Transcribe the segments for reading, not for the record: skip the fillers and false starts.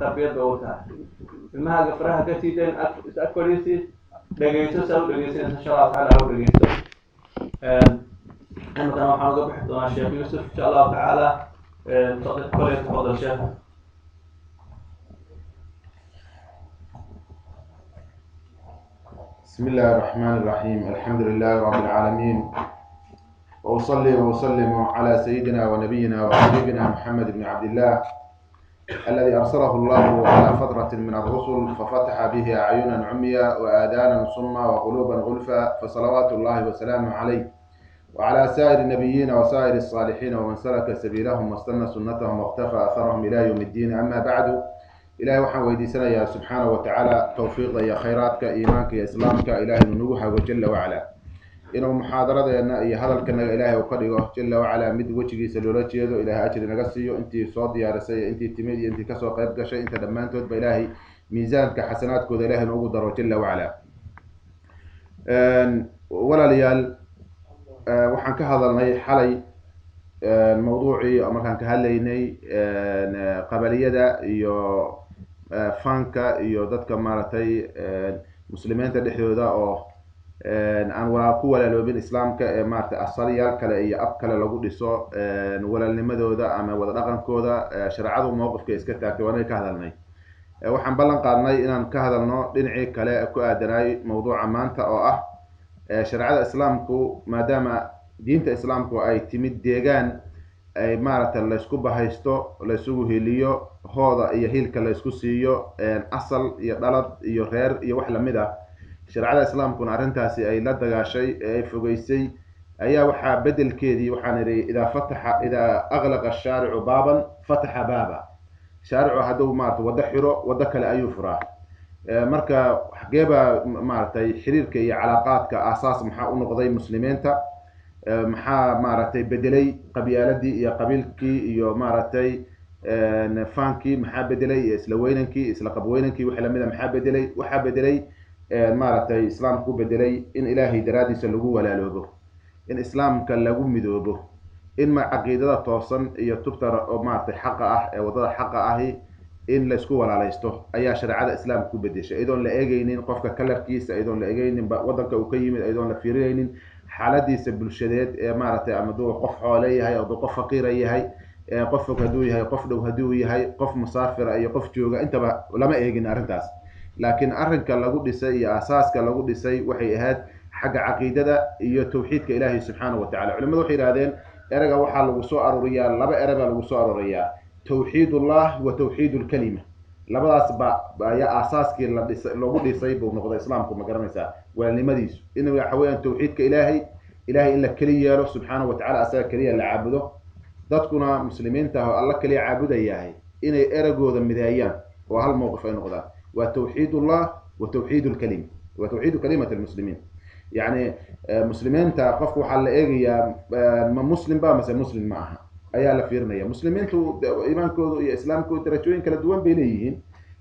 tarbiyad bay u tahay ilmahaaga faraha ka siideen is ag fadhiisid dhegayso saa u dhegaysanaysa insha allahu tacaala ha u dhegayso imikana waxaan uga bixi doonaa sheekh yuusuf insha allahu tacaala koley tafadal sheekh. بسم الله الرحمن الرحيم الحمد لله رب العالمين وأصلي وأسلم على سيدنا ونبينا وحبيبنا محمد بن عبد الله الذي أرسله الله على فترة من الرسل ففتح به أعينا عميا وآذانا صما وقلوبا غلفا فصلوات الله وسلامه عليه وعلى سائر النبيين وسائر الصالحين ومن سلك سبيلهم واستنى سنتهم واقتفى أثرهم إلى يوم الدين. أما بعد إلهي وحن ويديسنا يا سبحانه وتعالى توفيق يا خيراتك إيمانك يا إسلامك إلهي ننوها وجل وعلا إنه محاضرة يا هذا الكلام إلهي وقدره جل وعلا مد وجهي سلولات يدو إلهي أجر نقصيه أنت صاد يا رسي أنت تميدي أنت كسر قيد شيء أنت لما أنت بإلهي ميزانك حسناتك إلهي نقدر جل وعلا ولا ليال وحن كهذا حلي الموضوعي أما كان كهاليني قبلية يو فانكا iyo dadka maartay muslimiinta dhexdooda oo aan walaal ku walaaloobin islaamka ee maartay asaliyaal kale iyo ab kale lagu dhiso walaalnimadooda ama wada dhaqankooda sharciyadu mowqifka iska taagtay waan ka hadalnay waxaan ballan qaadnay inaan ka hadalno dhinacii kale ku aadanay mowduuca maanta oo ah sharciyada islaamku maadaama diinta islaamku ay timid deegaan ay maartay la isku bahaysto la isugu heliyo hooda iyo hilka la isku siiyo asal iyo dhalad iyo reer iyo wax lamid ah sharciyada islaamkuna arintaasi ay la dagaashay ay fogeysay ayaa waxa bedelkeedii waxaan iri ida aghlaqa ash-shari'u baban fataha baba shari'u haduu maartay wada xiro wada kale ayuu furaa marka xageeba maartay xiriirka iyo calaaqaadka asaas maxaa u noqday muslimiinta maxaa maartay bedelay qabyaaladii iyo qabiilkii iyo maartay faankii maxaa bedelay isla weynankii isla qabweynankii waxa lamid ah maxaa bedelay waxa bedelay maartay islaamku bedelay in ilaahay daraadiisa lagu walaaloobo in islaamka lagu midoobo in ma aqeedada toosan iyo tubta oo maartay xaq ah ee wadada xaq ah in la isku walaalaysto ayaa sharciyada islaamku bedeshay idoon la eegaynin qofka kalarkiisa idoon la eegaynin wadanka uu ka yimid idoon la fiiriyaynin xaaladiisa bulshadeed ee maartay ama duu qof xoole yahay oo qof faqiir yahay qof fog haduu yahay qof dhow haduu yahay qof musaafir iyo qof jooga intaba lama eegin arintaas laakiin arinka lagu dhisay iyo asaaska lagu dhisay waxay ahayd xagga aqeedada iyo tawxiidka ilaahay subhanahu wa ta'ala culimadu waxay yiraahdeen eraga waxa lagu soo aruriyaa laba eraga lagu soo aruriyaa tawxiidullah wa tawxiidul kalima labadaas ayaa asaaskii lagu dhisay buu noqday islaamku ma garanaysaa walaalnimadiisu inuu waxa weeyaan tawxiidka ilaahay in la kaliya yeelo subhanahu wa ta'ala asaga kaliya la caabudo dadkuna muslimiinta oo alla kaliya caabudayahay inay eragooda midaayaan oo hal mowqif ay noqdaan wa tawxiidullah wa tawxiidul kalima wa tawxiid kalimati almuslimin yani muslimiinta qofku waxa la eegayaa ma muslim ba mise muslim ma aha ayaa la fiirinaya muslimiintu iimaankooda iyo islaamkooda darajooyin kala duwan bay leeyihiin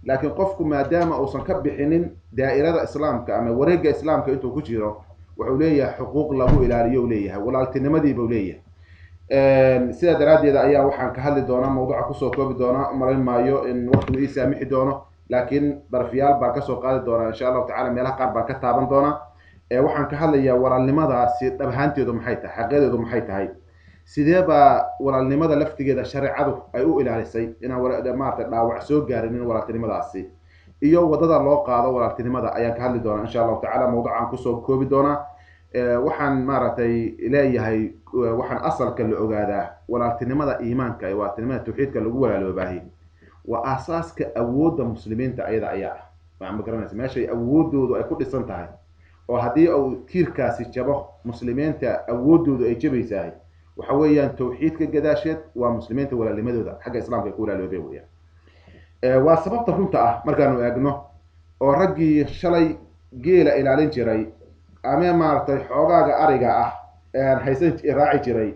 laakiin qofku maadaama uusan ka bixinin daa'irada islaamka ama wareegga islaamka intuu ku jiro wuxuu leeyahay xuquuq lagu ilaaliyo leeyahay walaaltinimadii buu leeyahay sida daraadeeda ayaa waxaan ka hadli doonaa mowduuca ku soo koobi doonaa marin maayo in waqtigu ii saamixi doono laakiin darfiyaal baan ka soo qaadi doonaa insha Allah ta'ala meelaha qaar baan ka taaban doonaa waxaan ka hadlayaa walaalnimadaasi dhab ahaanteedu maxay tahay xaqadeedu maxay tahay sidee baa walaalnimada laftigeeda sharciyadu ay u ilaalisay inaan maartay dhaawac soo gaarin walaaltinimadaasi iyo wadada loo qaado walaaltinimada ayaan ka hadli doonaa insha Allah ta'ala mowduucan ku soo koobi doonaa waxaan maartay leeyahay waxaan asalka la ogaadaa walaaltinimada iimaanka iyo walaaltinimada tawxiidka lagu walaaloobahay waa asaaska awoodda muslimiinta ayada ayaa ma garanaysa meesha awoodoodu ay ku dhisan tahay oo hadii uu tiirkaasi jabo muslimiinta awoodoodu ay jabaysahay waxa weeyaan tawxiidka gadaasheed waa muslimiinta walaalnimadooda xagga islaamka ku walaaloobay weeyaan waa sababta runta ah markaanu eegno oo raggii shalay geela ilaalin jiray ama maartay xoogaaga ariga ah aan haysan raaci jiray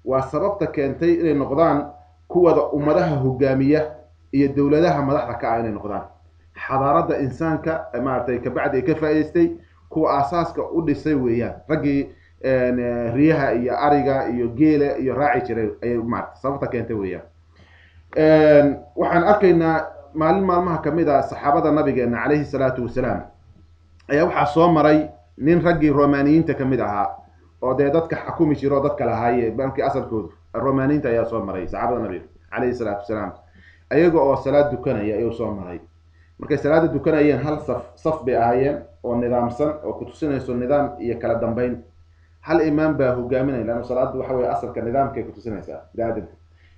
waa sababta keentay inay noqdaan kuwada ummadaha hogaamiya iyo dawladaha madaxda ka ah inay noqdaan xadaarada insaanka maartay ka bacdi ka faa'iideystay kuwa asaaska u dhisay weeyaan raggii riyaha iyo ariga iyo geela iyo raaci jiray ay maartay sababta keentay weeyaan waxaan arkaynaa maalin maalmaha ka mid ah saxaabada nabigeena calayhi salaatu wasalaam ayaa waxaa soo maray nin raggii romaaniyiinta ka mid ahaa oo dee dadka xakumi jiro oo dadka lahaaye markii asalkoodu romaaniyiinta ayaa soo maray saxaabada nabiga calayhi salaatu wasalaam ayaga oo salaad dukanaya ayuu soo maray markay salaada dukanayeen hal saf bay ahaayeen oo nidaamsan oo ku tusinayso nidaam iyo kala dambeyn hal imaam baa hogaaminaya laanna salaadu waxa weeye asalka nidaamkay ku tusinaysaa biniaadamka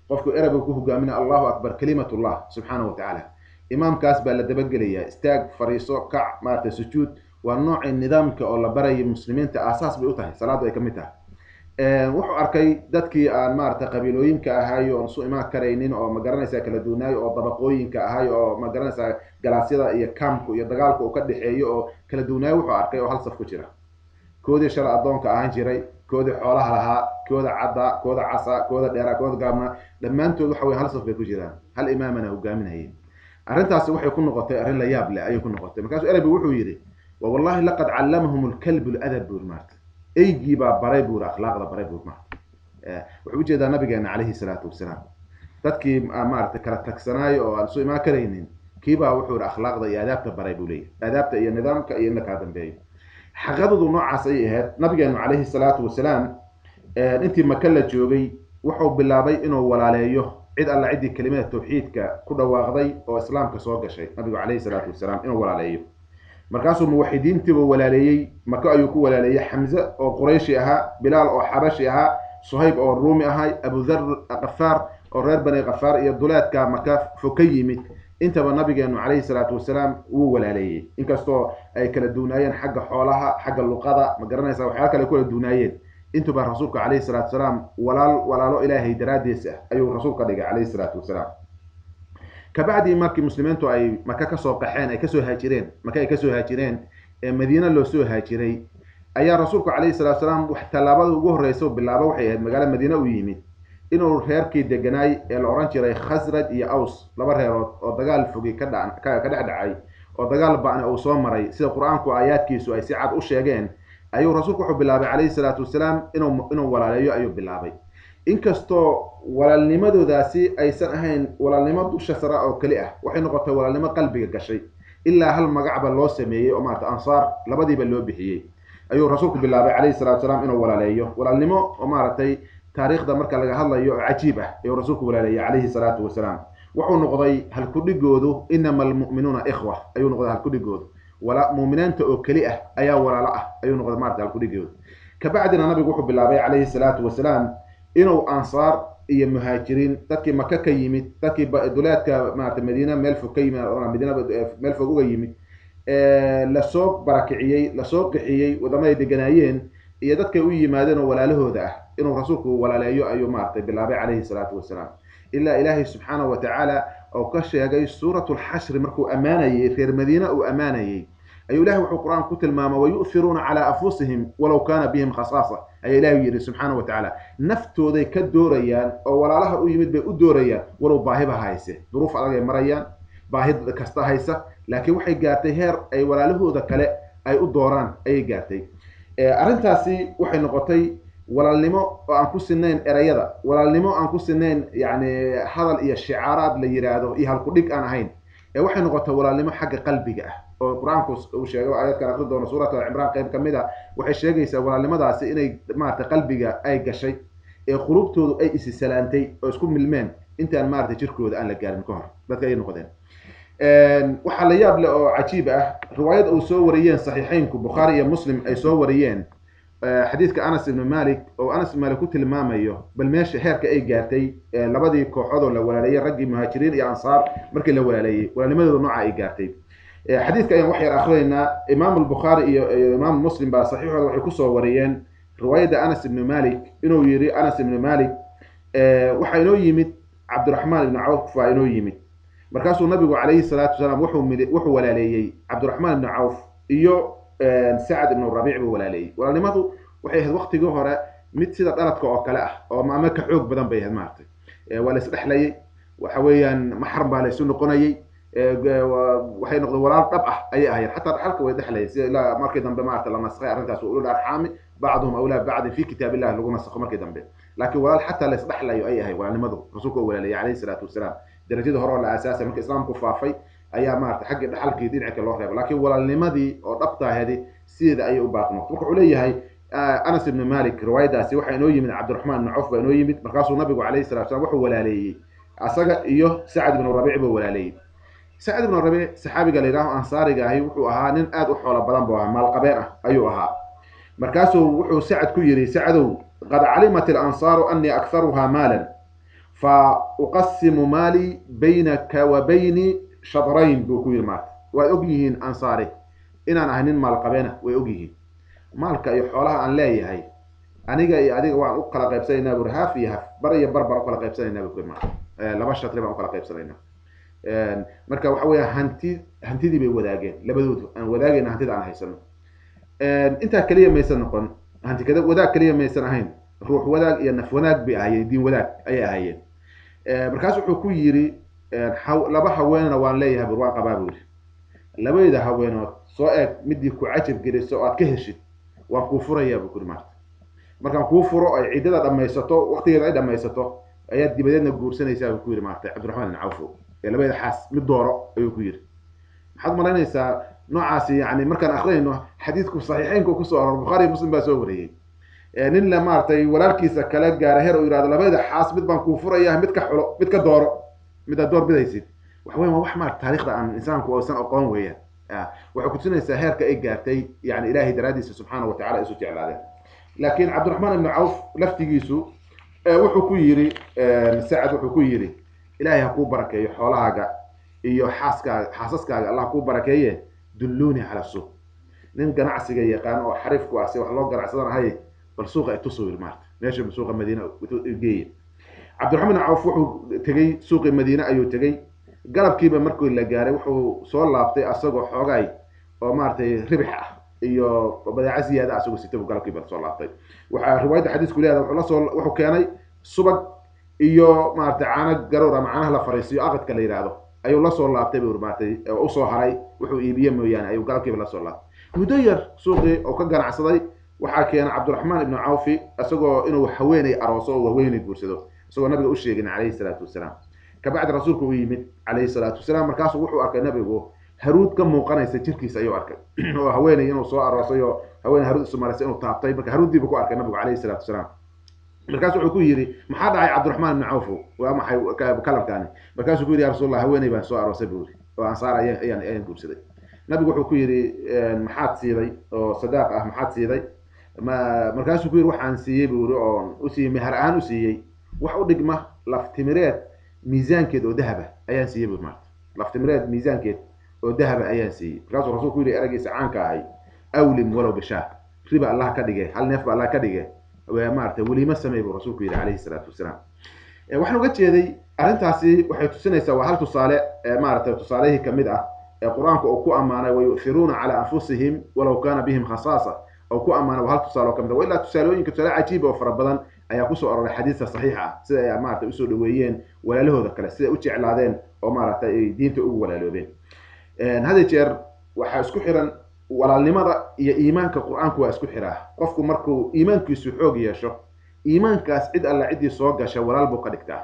qofku erabuu ku hogaaminaya allahu akbar kalimatullah subxaanahu watacaala imaamkaas baa la dabagelayaa istaag fariiso kac maaragtay sujuud waa noocii nidaamka oo la barayay muslimiinta aasaas bay u tahay salaadu ay ka mid tahay wuxuu arkay dadkii aan maaragtay qabiilooyinka ahay oo isu imaan karaynin oo magaranaysaa kala duwanaayo oo dabaqooyinka ahay oo magaranaysaa galaasyada iyo kaamku iyo dagaalku uu ka dhexeeyo oo kala duwanaayo wuxuu arkay oo hal saf ku jira koodii shalay addoonka ahaan jiray koodii xoolaha lahaa kooda cadda kooda casa kooda dheeraa kooda gaabna dhammaantood waxa weye hal saf bay ku jiraan hal imaamana hogaaminayeen arrintaasi waxay ku noqotay arrin la yaab leh ayay ku noqotay markaasuu erabi wuxuu yidhi wallahi laqad callamahum alkalbu ladab buur maarta eygii baa baray buur akhlaaqda baray buur maarta wuxuu ujeedaa nabigeena calayhi salaatu wasalaam dadkii maaragtay kala tagsanaayo oo aan isu imaan karaynin kiibaa wuxuu yidhi akhlaaqda iyo aadaabta baray buu leeyahy aadaabta iyo nidaamka iyo in la kala dambeeyo xaqadadu noocaas ay ahayd nabigeenu calayhi salaatu wasalaam intii maka la joogay wuxuu bilaabay inuu walaaleeyo cid alla ciddii kelimada tawxiidka ku dhawaaqday oo islaamka soo gashay nabigu calayhi salaatu wasalaam inuu walaaleeyo markaasuu muwaxidiintiiba walaaleeyey maka ayuu ku walaaleeyey xamze oo qurayshi ahaa bilaal oo xabashi ahaa suhayb oo ruumi ahay abudar qafaar oo reer bani qafaar iyo duleedka maka fog ka yimid intaba nabigeenu calayhi salaatu wasalaam wuu walaaleeyey inkastoo ay kala duunaayeen xagga xoolaha xagga luqada ma garanaysaa waxyaala kale kala duunaayeen intuba rasuulka calayhi salaatu wasalaam walaalo ilaahay daraaddiis ah ayuu rasuulka dhigay calayhi salaatu wasalaam kabacdii markii muslimiintu ay maka kasoo qaxeen ay kasoo haajireen maka ay kasoo haajireen ee madiina loo soo haajiray ayaa rasuulku calayhi salaatu wasalaam wax tallaabada ugu horreysa bilaaba waxay ahayd magaalo madiina u yimid inuu reerkii deganaay ee la oran jiray khasraj iyo aws laba reerood oo dagaal fogi ka dhex dhacay oo dagaal ba'ni uu soo maray sida qur-aanku aayaadkiisu ay si cad u sheegeen ayuu rasuulku wuxuu bilaabay calayhi salaatu wasalaam inuu walaaleeyo ayuu bilaabay inkastoo walaalnimadoodaasi aysan ahayn walaalnimo dusha sare oo keli ah waxay noqotay walaalnimo qalbiga gashay ilaa hal magacba loo sameeyey oo maarata ansaar labadiiba loo bixiyey ayuu rasuulku bilaabay calayhi salaatu wasalaam inuu walaaleeyo walaalnimo oo maaragtay taariikhda marka laga hadlayo oo cajiib ah ayuu rasuulku walaaleeyay calayhi salaatu wasalaam wuxuu noqday halkudhigoodu inama almu'minuuna ikhwa ayuu noqday halkudhigoodu muuminiinta oo keli ah ayaa walaalo ah ayuu noqday maarata halkudhigoodu kabacdina nabigu wuxuu bilaabay calayhi salaatu wasalaam inuu ansaar iyo muhaajiriin dadkii maka ka yimid dadkii duleedka maarata madiina meel fog ka yimid madiina meel fog uga yimid lasoo barakiciyey lasoo qixiyey wadamaday deganaayeen iyo dadkay u yimaadeen oo walaalahooda ah inuu rasuulku walaaleeyo ayuu maaragtay bilaabay calayhi salaatu wasalaam ilaa ilaahay subxaanahu watacaala oo ka sheegay suuratu lxashri markuu ammaanayey reer madiina uu ammaanayey ayuu ilahay wuxuu qur-aan ku tilmaamay wayu'firuuna calaa anfusihim walow kaana bihim khasaasa ayaa ilaahay yidhi subxaanahu watacaala naftooday ka doorayaan oo walaalaha u yimid bay u doorayaan walow baahiba hayse duruuf adag ay marayaan baahi kasta haysa laakiin waxay gaartay heer ay walaalahooda kale ay u dooraan ayay gaartay arrintaasi waxay noqotay walaalnimo oo aan ku sinayn erayada walaalnimo aan ku sinayn yani hadal iyo shicaaraad la yiraahdo iyo halkudhig aan ahayn waxay noqotay walaalnimo xagga qalbiga ah oo qur-aanku uu sheegay aayadkan akhri doono suurat al-cimraan qayb ka mid ah waxay sheegaysaa walaalnimadaasi inay maaragtay qalbiga ay gashay ee qulubtoodu ay isi salaantay oo isku milmeen intaan maaragtay jirkooda aan la gaarin ka hor dadka ay noqdeen waxaa la yaab leh oo cajiib ah riwaayad uu soo wariyeen saxiixaynku bukhaari iyo muslim ay soo wariyeen xadiidka anas ibn malik oo anas ibn malik ku tilmaamayo bal meesha heerka ay gaartay labadii kooxood oo la walaaleeyay raggii muhaajiriin iyo ansaar markii la walaaleeyay walaalnimadooda nooca ay gaartay xadiidka ayaan wax yar akhriyaynaa imaam al-bukhaari iyo imaam muslim baa saxiixooda waxay kusoo wariyeen riwaayadda anas ibn malik inuu yidhi anas ibn malik waxaa inoo yimid cabdiraxmaan ibn cawf baa inoo yimid markaasuu nabigu calayhi salaatu wasalaam wuxuu walaaleeyey cabdiraxmaan ibn cawf iyo sacad ibn rabiic buu walaaleeyey walaalnimadu waxay ahayd waqtigii hore mid sida dhaladka oo kale ah oo ama ka xoog badan bay ahayd maaragtay waa la isdhexlayay waxa weeyaan maxram baa la isu noqonayay waxay noqdeen walaal dhab ah ayay ahayd xataa dhaxalka way dhexlayay sida ilaa markii dambe maaragtay la nasakhay arrintaas ulul arxaami bacduhum awlaa bacdin fi kitaabillahi lagu nasakho markii dambe laakiin walaal xataa la isdhexlayo ay ahayd walaalnimadu rasuulku walaaleeyay calayhi salaatu wasalaam darajada hore oo la aasaasay marka islaamku faafay ayaa maarata xagga dhaxalkii dhinaca loo reebo laakiin walaalnimadii oo dhabtaahedi sideeda ayay u baaqi noqotay marka wuxuu leeyahay anas ibn malik riwaayadaasi waxaa inoo yimid cabdiraxmaan ibn cawf baa inoo yimid markaasuu nabigu calayhi salatu salaam wuxuu walaaleeyey asaga iyo sacad ibn rabiic buu walaaleeyey sacad ibn rabiic saxaabiga la yidhaaho ansaariga ahi wuxuu ahaa nin aad u xoolo badan buu ahaa maalqabeen ah ayuu ahaa markaasuu wuxuu sacad ku yidhi sacadow qad calimat ilansaaru anii akharuhaa maalan fa uqasimu maalii baynaka wa bayni shadrayn buu ku yidhi maarta waad og yihiin ansaari inaan ahay nin maalqabeena way og yihiin maalka iyo xoolaha aan leeyahay aniga iyo adiga waan u kala qaybsanaynaa buri haaf iyo haaf bar iyo bar baan u kala qaybsanaynaa buu ku yidhi maarta laba shatri baan u kala qaybsanaynaa marka waxa weeya hantidii bay wadaageen labadoodu aan wadaagayna hantida aan haysano intaa kaliya maysan noqon hantikada wadaag kaliya maysan ahayn ruux wadaag iyo naf wadaag bay ahaayeen diin wadaag ayay ahaayeen markaas wuxuu ku yidhi laba haweenna waan leeyahay bur waan qabaa buu yidhi labayda haweenood soo eeg midii ku cajab geliso oo aad ka heshid waan kuu furayaa buu ku yidhi maarta markaan kuu furo ay ciddada dhammaysato waqtigeeda ay dhammaysato ayaad dibadeedna guursanaysaa buu ku yidhi maarta cabdiraxmaan ibn cawf labayda xaas mid dooro ayuu ku yidhi maxaad malaynaysaa noocaasi yani markaan akrinayno xadiidku saxiixeynku kusoo aror bukhaari muslim baa soo wariyey nin la maaragtay walaalkiisa kale gaara heer oo yidhahdo labayda xaas mid baan kuu furaya mid ka xulo mid ka dooro mid aad door bidaysid waxa weyan waa wax maarata taariikhda aan insaanku oosan aqoon weeyaan waxay kutusinaysaa heerka ay gaartay yani ilaahay daraadiisa subxaana wa tacala isu jeclaadeen laakiin cabdiraxmaan ibnu cawf laftigiisu wuxuu ku yidhi sacad wuxuu ku yidhi ilaahay ha kuu barakeeyo xoolahaaga iyo xaasaskaaga allah kuu barakeeye dulluuni cala suuq nin ganacsiga yaqaan oo xariif ku ah si wax loo ganacsadan ahay bal suuqa itusoo yidhi maarta meesha suuqa madiina geeye cabdiraxmaan ibn cawf wuxuu tegey suuqii madiine ayuu tegey galabkiiba markii la gaaray wuxuu soo laabtay asagoo xoogaay oo maaragtay ribix ah iyo badeeco ziyaada asagoo sitay buu galabkiiba soo laabtay waxaa riwaayadda xadiisku leedahay wuxuu keenay subag iyo maaragtay caano garoor ama caanaha la fariisiyo aqadka la yidhaahdo ayuu la soo laabtay buu maaragtay u soo haray wuxuu iibiye mooyaane ayuu galabkiiba la soo laabtay muddo yar suuqii oo ka ganacsaday waxaa keenay cabdiraxmaan ibnu cawfi isagoo inuu haweenay arooso oo haweenay guursado isagoo nabiga u sheegin calayhi salaatu wasalaam kabacdi rasuulku u yimid calayhi salaatu wasalaam markaasuu wuxuu arkay nabigu haruud ka muuqanaysa jirkiisa ayuu arkay oo haweenay inuu soo aroosay oo haweenay haruud isu maraysay inuu taabtay marka haruuddiibu ku arkay nabigu calayhi salaatu wasalaam markaas wuxuu ku yidhi maxaa dhacay cabdiraxmaan ibnu cawf waa maxay kalamkaani markaasuu ku yidhi ya rasuul allah haweenay baan soo aroosay buu yidhi oo ansaar ayaan guursaday nabigu wuxuu ku yidhi maxaad siiday oo sadaaq ah maxaad siiday markaasuu ku yidhi waxaan siiyey buu yidhi oon u siiyey mehar ahaan u siiyey wax u dhigma laftimireed miisaankeed oo dahaba ayaan siiyey buu maarta laftimireed miisaankeed oo dahaba ayaan siiyey markaasuu rasuulku ku yidhi eraygiisa caanka ahay awlim walow bishaar riba allah ka dhige hal neef ba allah ka dhige maarata weliima samey buu rasuulku yidhi calayhi salaatu wasalaam waxaan uga jeeday arrintaasi waxay tusinaysaa waa hal tusaale maarata tusaalihii kamid ah ee qur-aanku uu ku ammaanay wayu'thiruuna calaa anfusihim walow kaana bihim khasaasa oo ku ammaanay waa hal tusaale oo kamid ah wa ilaa tusaalooyinka tusaale cajiib oo fara badan ayaa kusoo aroray xadiista saxiixa ah sida ay maarata usoo dhaweeyeen walaalahooda kale siday u jeclaadeen oo maarata ay diinta ugu walaaloobeen hada jeer waxaa isku xiran walaalnimada iyo iimaanka qur-aanku waa isku xiraa qofku markuu iimaankiisu xoog yeesho iimaankaas cid alla ciddii soo gasha walaal buu ka dhigtaa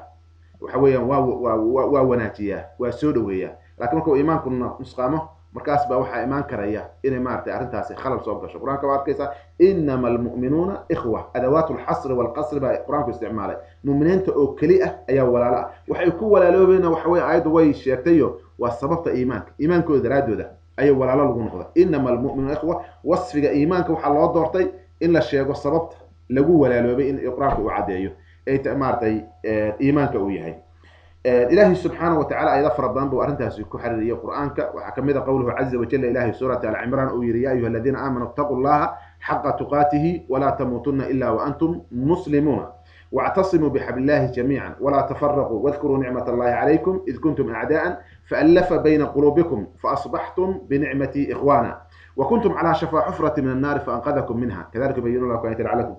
waxa weeyaan waa wanaajiyaa waa soo dhaweeyaa laakiin markuu iimaanku nusqaamo markaas baa waxaa imaan karaya inay maaragtay arrintaasi khalal soo gasho qur-aanka waa arkaysaa inama almu'minuuna ikhwa adawaatu alxasri walqasri baa qur-aanku isticmaalay mu'miniinta oo keli ah ayaa walaalo ah waxay ku walaaloobeena waxa weye aayaddu way sheegtayo waa sababta iimaankooda daraadooda ayay walaalo lagu noqda inama almu'minuuna ikhwa wasfiga iimaanka waxaa loo doortay in la sheego sababta lagu walaaloobay in qur-aanku uu caddeeyo ay maaragtay iimaanka uu yahay إلهي سبحانه وتعالى أيضا فرضان بو أرنتها سيكو حرية قرآنك وحكمت قوله عز وجل إلهي سورة العمران أويري يا أيها الذين آمنوا اتقوا الله حق تقاته ولا تموتن إلا وأنتم مسلمون واعتصموا بحبل الله جميعا ولا تفرقوا واذكروا نعمة الله عليكم إذ كنتم أعداء فألف بين قلوبكم فأصبحتم بنعمتي إخوانا وكنتم على شفا حفرة من النار فأنقذكم منها كذلك بين الله كانت لعلكم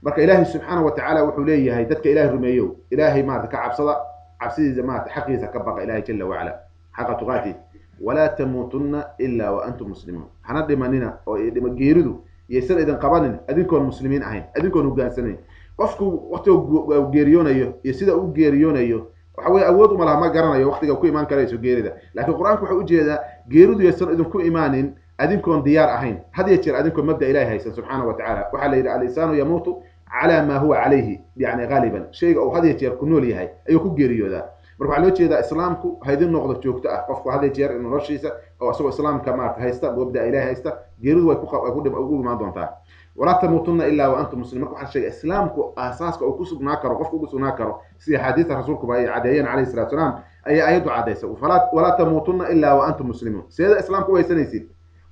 مرك إلهي سبحانه وتعالى وحوليه هيدتك إلهي رميو إلهي ما كعب صدق عبسي زمان حقيقة كبق إلهي جل وعلا حق تقاتي ولا تموتن إلا وأنتم مسلمون حنا دماننا أو دمجيردو يصير إذا قبلنا أدينكم مسلمين أهين أدينكم وجانسين قفكوا وقت وجيريون أيه يصير وجيريون أيه waxa weeye awood uma laha ma garanayo waqtiga ku imaan karayso geerida laakiin quraanku wuxuu u jeedaa geeridu yaysan idinku imaanin adinkoon diyaar ahayn had iyo jeer adinkoon mabda ilaahay haysan subxaanahu wa tacaala waxaa la yidhi al-insaanu yamuutu calaa maa huwa calayhi yani ghaaliban shayga uu had iyo jeer ku nool yahay ayuu ku geeriyoodaa marka waxaa loo jeedaa islaamku haydin noqdo joogto ah qofku had iyo jeer noloshiisa oo isagoo islaamka maarata haysta mabda ilaahay haysta geeridu way ku imaan doontaa ولا تموتن الا وانتم مسلمون waxaa sheegay islaamku asaaska uu ku sugnaa karo qofku ku sugnaa karo sida xadiis rasuulku ay cadeeyeen alayhi salatu wasalam ay ayadu cadeysay ولا تموتن الا وانتم مسلمون sida islaamku way sanaysid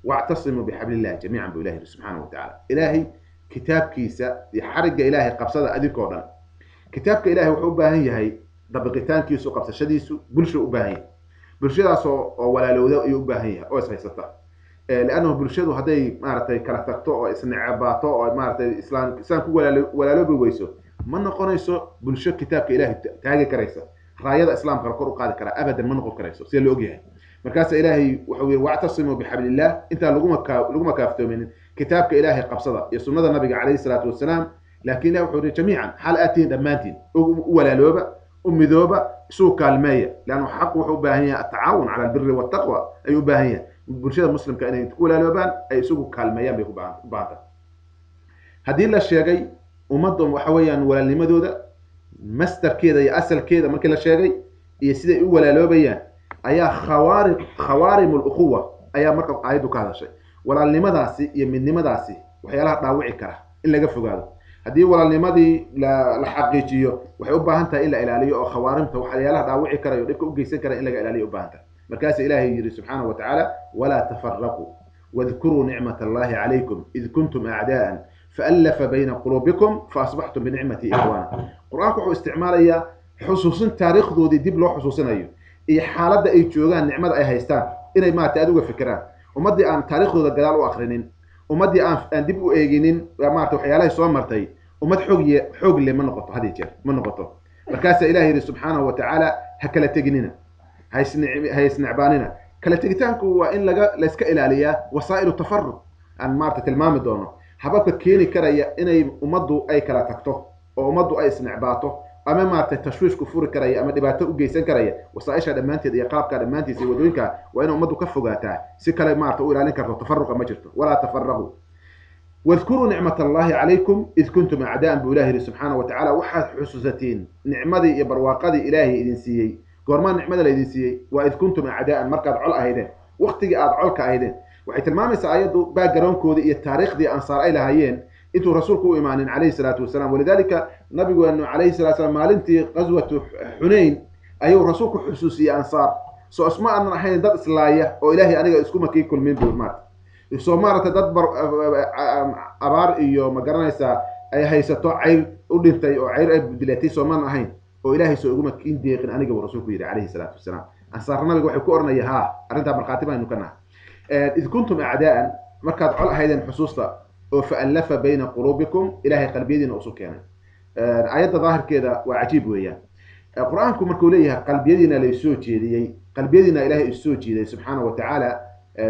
واعتصموا بحبل الله جميعا بالله سبحانه وتعالى ilaahi kitaabkiisa iyo xariga ilaahi qabsada adikoo dhan kitaabka ilaahi wuxuu u baahan yahay dabaqitaankiisu qabsashadiisu bulsho u baahan yahay bulshadaas oo walaalowda ayuu u baahan yahay oo is haysata لأنه برشلو هذي مارتي كاركترتو أو إسنعباتو أو مارتي إسلام ولا بويسو ما نقوليسو برشلو كتاب إلهي تاجي كريسة راية الإسلام كركور قاد كرا أبدا ما نقول كريسة سير لوجيه مركز إلهي وحوي واعتصموا بحبل الله أنت لقوم كافتو من كتاب إلهي قبصة يسون هذا النبي عليه الصلاة والسلام لكنه وحوي جميعا حلقتين دمانتين ولا لوبة ذوبة سوق المية لأنه حق وحباهية التعاون على البر والتقوى أي باهية برشاد المسلم كأنه تقول لوبان أي سوق كالمية بيكوبان هذه الشيء ومضم وحويا ولا اللي مدودة مستر كذا يأسل كذا ما كل شيء يسيد ولا لوبيان أي خوارم الأخوة أي مركب عيدو كهذا شيء ولا اللي مداسي يمني مداسي وحيالها ضاوعي كره إلا قفوا هذا هذه ولا اللي مدي لحقيقيه waxay u baahan tahay ila ilaaliyo oo khawaarimta waxa yaalaha dhaawici karayo dhibka u geysan kara in laga ilaaliyo u baahan tahay markaas ilaahay yiri subhanahu wa ta'ala wala tafarraqu wadhkuru ni'matallahi alaykum id kuntum a'daan fa'alafa bayna qulubikum faasbahtum bi ni'mati ikhwana quraanku wuxuu isticmaalaya xusuusin taariikhdoodii dib loo xusuusinayo iyo xaaladda ay joogaan nicmada ay haystaan inay maanta aad uga fikiraan ummadii aan taariikhdooda gadaal u akhrinin ummadii aan dib u eeginin maanta waxyaalaha soo martay ومد حوق اللي ما نقطه هذه جر ما نقطه مركز إلهي سبحانه وتعالى هكلا تجنينا هاي سنعباننا كلا تجتانكو وإن لقى لسك إلالية وسائل التفرق عن مارتة المام دونه حبابك كيني كريا إني أمضوا أي كلا تكتو أو أمضوا أي سنعباته أما مارتة تشويش كفور كريا أما دباتو جيسان كريا وسائش هذا مانتي دي قاب كذا مانتي سي ودوينك وإن أمضوا كفوا جاتا سكلا مارتة أقول عليك التفرق ما جرته ولا تفرقوا واذكروا نعمة الله عليكم إذ كنتم أعداء بإلهي سبحانه وتعالى وحد حسوستين نعمة يبرواقدي إلهي إذن سيئي قرمان نعمة إذن سيئي وإذ كنتم أعداء مركز علق أيضا وقت قاد علق أيضا وحيث المامس آياته باقرون كودي التاريخ دي أنصار أي لهايين إنتو رسولكم إيمان عليه الصلاة والسلام ولذلك نبي أنه عليه الصلاة والسلام مالنتي غزوة حنين أيو رسولكم حسوسية أنصار سو أسماء أن رحين داد إسلاية وإلهي أنا إسكوما كيكل من دولمات Soomaaliya tadbar abaar iyo ma garanaysa ay haysato cayr u dhintay oo cayr ay dilatay Soomaaliya ahayn oo Ilaahay soo ugu makin deeqin aniga rasuulku yiri alayhi salatu wasalaam ansaarnabiga waxay ku ornayay ha arinta marqaati baan kana id kuntum a'daan markaad col ahaydan xusuusta oo fa'alafa bayna qulubikum Ilaahay qalbiyadiina usoo keenay ayada daahirkeeda waa cajiib weeyaan quraanku markuu leeyahay qalbiyadiina la soo jeediyay qalbiyadiina Ilaahay soo jeeday subhanahu wa ta'ala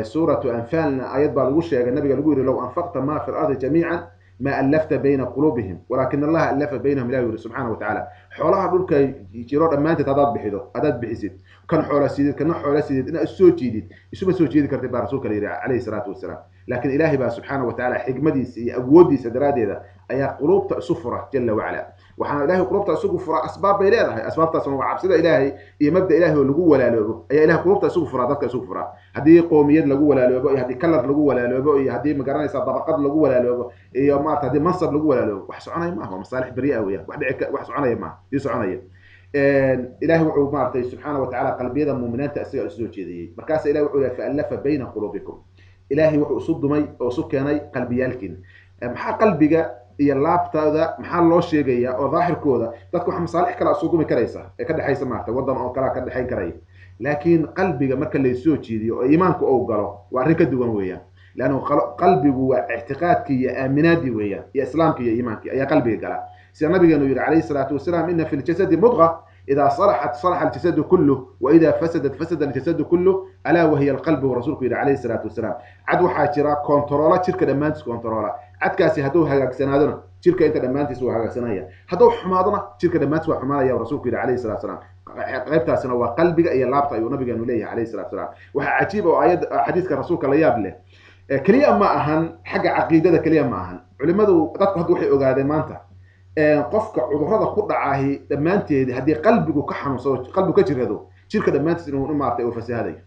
سورة أنفالنا آيات بالغوشة النبي قال لو أنفقت ما في الأرض جميعا ما ألفت بين قلوبهم ولكن الله ألف بينهم لا يوري سبحانه وتعالى حولها دول يجرون أما أنت تضاد بحيدو أداد بحسيد كان حول سيدid كان حول سيدid إن السوء جيدid يسوى سوء جيدid كرتي برسولك عليه الصلاة والسلام لكن إلهي بقى سبحانه وتعالى حكمتي أودي سدرادي ذا أي قلوب تأسفرة جل وعلا وحنا إلهي قلوب تأسفرة أسباب إلهي أسباب تصنع عبسدة إلهي هي مبدأ إلهي لجوه ولا لجوه أي إلهي قلوب تأسفرة ذاتك أسفرة هذه قومية لجوه ولا لجوه هذه كلر لجوه ولا لجوه هذه مقارنة طبقات لجوه ولا لجوه هي مارت هذه منصب لجوه ولا لجوه وحسعنا ما هو مصالح بريئة وياه وحسعنا ما يسعنا إلهي وحو مارت سبحانه وتعالى قلبي ذا مؤمنات تأسير أسلوب كذي مركز إلهي وحو فألف بين قلوبكم إلهي وحو صد مي أو سكاني قلبي يلكن محا قلبك iyo laabtaada maxaa loo sheegaya oo daahirkooda dadku waxa masaalix kala soo gumi karaysa ee ka dhaxaysa maarta wadan oo kala ka dhaxayn karay laakiin qalbiga marka la soo jeediyo oo iimaanku uu galo waa arrin ka duwan weeyaan laana qalbigu waa i'tiqaadki iyo aaminaadi weeyaan iyo islaamki iyo iimaanki ayaa qalbiga gala sida nabigeenu yiri alayhi salatu wasalaam inna fil jasadi mudghah إذا صلح الجسد كله وإذا فسد الجسد كله ألا وهي القلب ورسولك إلى عليه الصلاة والسلام عدو حاجرة كنترولات شركة دمانتس كنترولات عد كاسي هدو هاجك سنادنا شركة أنت دمانتس وهاجك سنايا هدو حماضنا شركة دمانتس وحماضنا يا رسولك إلى عليه الصلاة والسلام qaybtaasina waa qalbiga iyo laabta ayuu nabigeenu leeyahay calayhi salaatu wasalaam waxaa cajiib oo aayad xadiiska rasuulka la yaab leh keliya ma ahan xagga caqiidada keliya ma ahan culimadu dadku hadda waxay ogaadeen maanta qofka cudurrada ku dhacahi dhammaanteed haddii qalbigu ka xanuunsado qalbigu ka jirado jirka dhammaantiis inuu maartay uu fasahadayo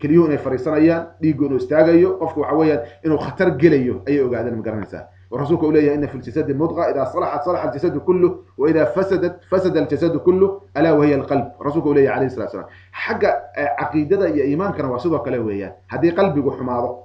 keliyuhu inay fariisanayaan dhiiggu inuu istaagayo qofku waxa weeyaan inuu khatar gelayo ayay ogaadeen ma garanaysaa ورسولك أوليه إن في الجسد مضغة إذا صلحت صلح الجسد كله وإذا فسدت فسد الجسد كله ألا وهي القلب رسولك أوليه عليه الصلاة والسلام حق عقيدة يا إيمان كان واسطة كلا وهي هذه قلبي وحماضة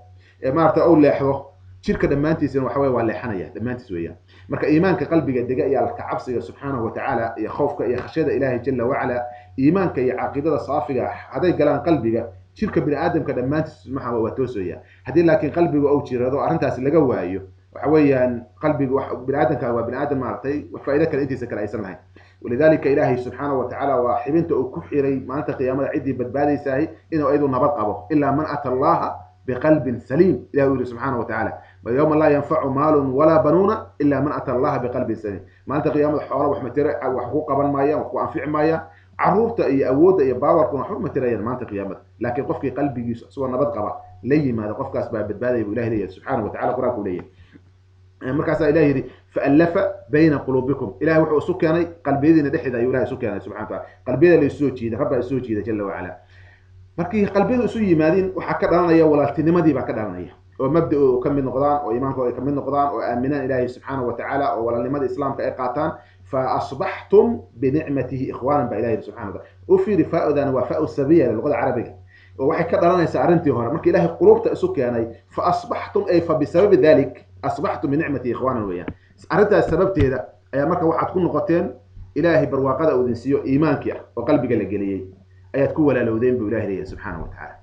ما أقول لاحظه شركة دمانتي سنو حوي ولا حنية دمانتي سوية مرك إيمانك قلبي قد جاء يا كعبس سبحانه وتعالى يا خوفك يا خشية إلهي جل وعلا إيمانك يا عقيدة صافية هذا كلام قلبي شركة بني آدم كدمانتي سمحها وتوسوية هذه لكن قلبي وأوتشي هذا أرنتاس اللي جوايو وحويا قلبي بني آدم كبني آدم مارتي وفائدة كان أنت سكر أيسن لهاي ولذلك إلهي سبحانه وتعالى وحبنته كحيري ما أنت قيامة عدي بدبالي ساهي إنه أيضا نبض أبوه إلا من أتى الله بقلب سليم إلهي سبحانه وتعالى ويوم لا ينفع مال ولا بنون إلا من أتى الله بقلب سليم ما أنت قيامة حوالي وحمتير وحقوق قبل مايا وأنفع مايا عرورته أي أود أي باور كنا حكمة تريان ما أنت قيامة لكن قفك قلبي سوى نبض قبل لي ما قفك أسباب بدبالي وإلهي سبحانه وتعالى قراك وليه مركز إلهي فألف بين قلوبكم إلهي وحو سكاني قلبي ذي ندحي ذا يولاه سكاني سبحانه وتعالى قلبي ذي السوتشي ذا رب السوتشي ذا جل وعلا مركي قلبي ذي سوي مادين وحكى لنا يا ولا تنمدي بعد لنا ومبدأ كم من نقضان وإيمانكم كم من نقضان وآمنان إلهي سبحانه وتعالى ولا لمد الإسلام كإقاتان فأصبحتم بنعمته إخوانا بإلهي سبحانه وتعالى وفي رفاء ذا وفاء السبية للغة العربية وحكى لنا سأرنتي هنا مركي إلهي قلوب تأسكاني فأصبحتم أي فبسبب ذلك أصبحتم من نعمتي إخوانا وياه أردت السبب هذا أي مركب واحد تكون نقطتين إلهي برواقة أو دنسيو إيمانك وقلبك للجلية أي تكون ولا لودين بإلهي سبحانه وتعالى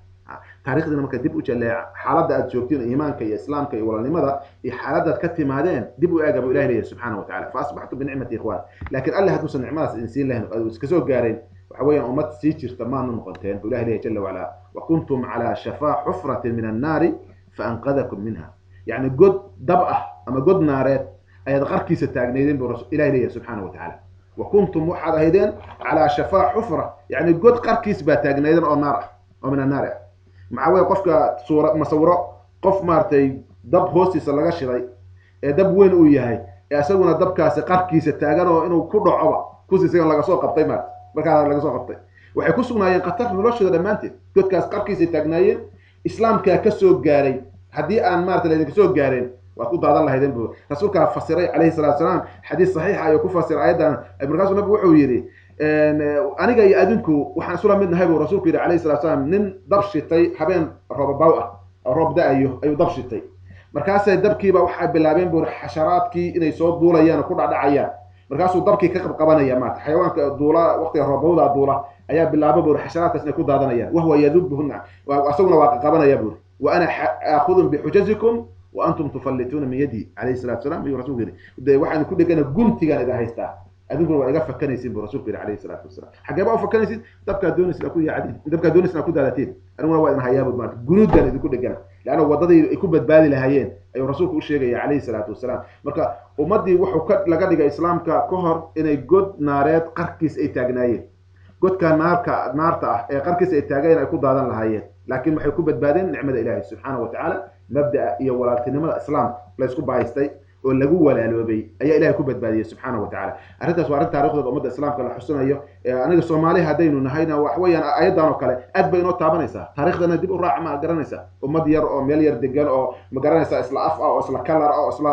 تاريخنا ما كدب وجل حالات أتشوفتين إيمانك يا إسلامك ولا لماذا حالات كتم هذين دبوا أجابوا إلهي سبحانه وتعالى فأصبحتم بنعمتي إخوان لكن الله هتوصل نعمات إنسان له كسوق جارين وحويا أمت سيتشر تمام نقطتين بإلهي جل وعلا وكنتم على شفا حفرة من النار فأنقذكم منها يعني قد ضبأة أما قد نارات أي غركي ستاجنيدين برسول إلهي سبحانه وتعالى وكنتم وحدين على شفا حفرة يعني قد قركيس بتاجنيدين أو نار أو من النار معوي قفك صورة مصورة قف مارتي ضب هوسي سلقة شري ضب وين وياهي يسوون ضب كاس قركيس تاجنوا إنه كله عوا كوسي سيون لقى سوق قبطي مات مركان لقى سوق قبطي وحكوسنا ينقطع نلوش هذا مانتي قد كاس قركيس تاجنين إسلام كسوق جاري هدي أن مارت اللي كسوق جارين وأقول هذا الله يدين رسولك فسري عليه الصلاة والسلام حديث صحيح أيوة كفسر أيضا ابن غازو نبي وحويري أنا جاي أدنكو وحنا سورة من هاي ورسولك عليه الصلاة والسلام نن ضبشتي حبين رب باوة الرب ده أيوه ضبشتي مركز الدبكي بوحد باللابين بور حشرات كي إنه يصوت دولة يعني كل عدا عيان مركز الدبكي كقب قبنا يا مات حيوان دولة وقت الرب باوة دولة أيام باللابين بور حشرات بس نكون هذا نيان وهو يذبهن وأصلنا واقع قبنا يا بور وأنا آخذ بحجزكم وأنتم تفلتون من يدي عليه الصلاة والسلام أيها رسول الله ده واحد كل كنا قمت كان إذا هيستا أذكر وأنا فكرني يسيب رسول الله عليه الصلاة والسلام حاجة بقى فكرني يسيب تبقى دونس لأكون عادي تبقى دونس لأكون 30 أنا ما واحد هياب المات جنود كان إذا كل كنا لأنه وضدي يكون بدبالي لهايين أيها رسول كل شيء عليه الصلاة والسلام مركا ومدي وحكت لقد جاء إسلام ككهر إن يجود نارات قركيس أي تاجناية قد كان نارتا قركيس أي تاجين يكون هذا لهايين لكن ما يكون بدبادين نعمة إلهي سبحانه وتعالى مبدأ إيه ولا تنمى الإسلام لا يسكب بايستي ولا جوا ولا الوبي أي إله يكون بدبادية سبحانه وتعالى أردت سوارد تاريخ ذا أمد الإسلام كلا حسنا أيه أنا الصومالي هدين ونهينا وحويا أيضا وكلا أدبي نوت تعبانيسا تاريخ ذا نديب الراع ما قرنيسا أمد ير أو مليار دجال أو مقرنيسا إسلا أف أو إسلا كلر أو إسلا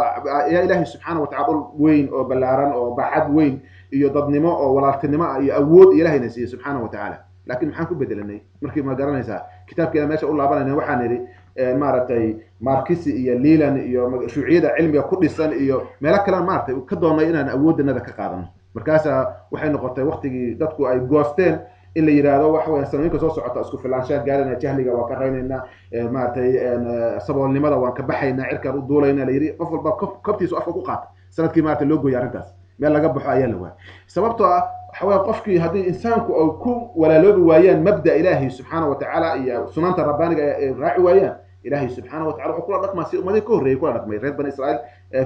يا إلهي سبحانه وتعالى وين أو بلارن أو بعد وين يضد نما أو ولا تنما يأود إلهي نسيه سبحانه وتعالى لكن محن كل بدلني مركي ما قرنيسا كتاب كذا ماشي أقول لعبنا وحنري مارتي ماركسي إيا ليلان إيا شوعية علمية كل سنة إيا ملاك كلام مارتي وكدوا ما ينا أود إن هذا كقادم مركزها وحين نقطة وقت دتكو أي جوستين اللي يرادوا وحوي سنوين كسوس عطا أسكو في العنشات قال إن جهلي وكرين إن مارتي صبوا لماذا وانكبحي إن عركة الدولة إن ليري قفل باب كبتي سؤال فوقات سنة كيمات اللوجو يا رنتاس مالا قبحوا أيالوا سببته حوالي قفكي هذه إنسانك أو كو ولا لوجو ويان مبدأ إلهي سبحانه وتعالى سنانة ربانك راعي ويان ilaahay subxaana wa tacala wuxuu kula dhaqmaa si ummadii ka horreeyay kula dhaqmay reer bani israa'iil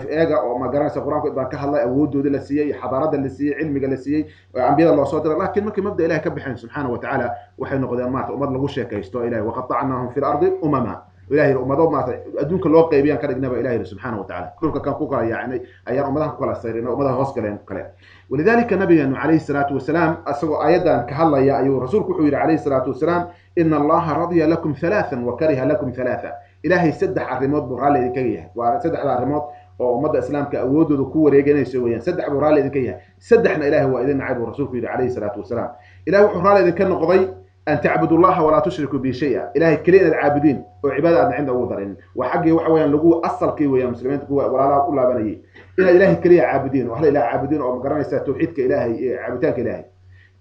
eega oo ma garanaysa qur-aanku baan ka hadlay awoodooda la siiyey xadaarada la siiyey cilmiga la siiyey ambiyada loo soo diray laakiin markii mabda ilahay ka bixeen subxaana wa tacaala waxay noqdeen maarata ummad lagu sheekaysto ilahay waqatacnaahum fi lardi umama ilahay ummado maarata adduunka loo qaybiyaan ka dhignaba ilahay subxaana wa tacaala dhulka kan ku kala yaacnay ayaan ummadaha ku kala sayrina ummadaha hoos galeen kale ولذلك نبينا عليه الصلاة والسلام أسوأ أيضا كهلا يا أيها الرسول كحول عليه الصلاة والسلام إن الله رضي لكم ثلاثا وكره لكم ثلاثا إلهي سدح الرموت برالي ذكيه وسدح الرموت ومدى إسلام كأود ذكور رجال يسويان سدح برالي ذكيه سدحنا إلهي وإذن عيب الرسول كحول عليه الصلاة والسلام إلهي حرالي ذكر قضي أن تعبدوا الله ولا تشركوا به شيئا إلهي كلين العابدين وعبادة عند وضرين وحقي وحويان لقوه أصل كي ويا مسلمين تقوى ولا لا كلها بني إلى إلهي كليه عابدين وهل إله عابدين أو مقرن توحيد كإلهي عابدتك إلهي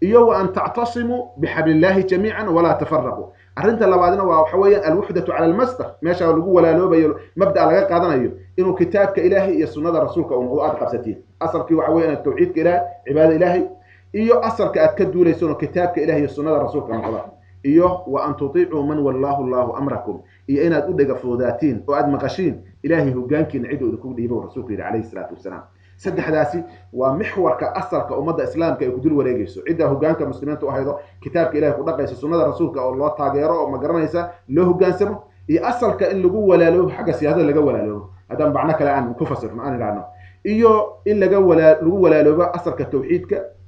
إيوه أن تعتصموا بحبل الله جميعا ولا تفرقوا أرنت الله بعدنا وحويان الوحدة على المصدر ما شاء الله ولا لوبا مبدأ على غير قادنا أيوه إنه كتابك إلهي يسنة رسولك أو موضوعات قبستين أصل كي وحويان التوحيد كإله عبادة إلهي إيوه أصل كأكدوا ليسون كتابك إلهي يسنة رسولك موضوع إيوه وأن تطيعوا من والله الله أمركم إيه أنا أقول لك فوداتين وأد مقاشين إلهي هو جانك نعيده لكم ديبه رسولك عليه الصلاة والسلام سد حداثي ومحور كأثر كأمة إسلام كيقدر وريجيسو عده هو جانك مسلمين تأهيضه كتابك إلهي قد قيس سنة رسولك أو الله تاجره أو مقرنيسه له جان سمه يأثر كأن لجو ولا له حاجة سيادة اللي جو ولا له هذا معناه كلام كفصر معنا لعنه إيوه إلا جو ولا له أثر كالتوحيد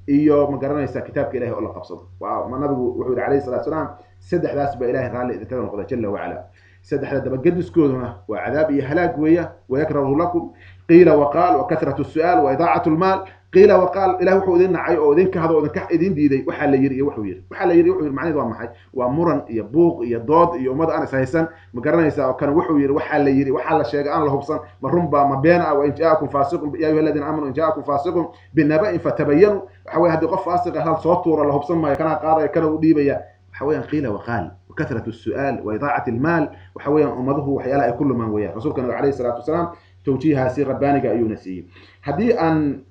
iyo ma garanaysa kitaabka ilaahay oo la qabsado waaw ma nabigu wuxuu عليه الصلاه والسلام saddexdaas ba ilaahay raali idinka noqday jalla wa ala saddexda daba gadiskooduna waa cadaab iyo halaag weeya wayakrahu lakum qila wa qal wa kathratu as-su'al wa ida'atu al-mal qila wa qal ilaahay wuxuu idin nacay oo idinka hado idinka idin diiday waxa la yiri wuxuu yiri macnaheedu waa maxay waa muran iyo buuq iyo dood iyo ummad aan isaysan ma garanaysa oo kan wuxuu yiri waxa la sheegay aan la hubsan ma runba ma been ah wa in jaakum fasiqun ya ayuha alladhina amanu in jaakum fasiqun binaba'in fatabayyanu waxa hadii qof faasiq ah hal soo tuura la hubsan maayo kana qaadaya kana u dhiibaya waxa قيل وقال وكثرة السؤال وإضاعة المال وحويا أمضه وحيالا كل من وياه رسولنا عليه الصلاة والسلام توجيهها سير رباني أيونسي هدي أن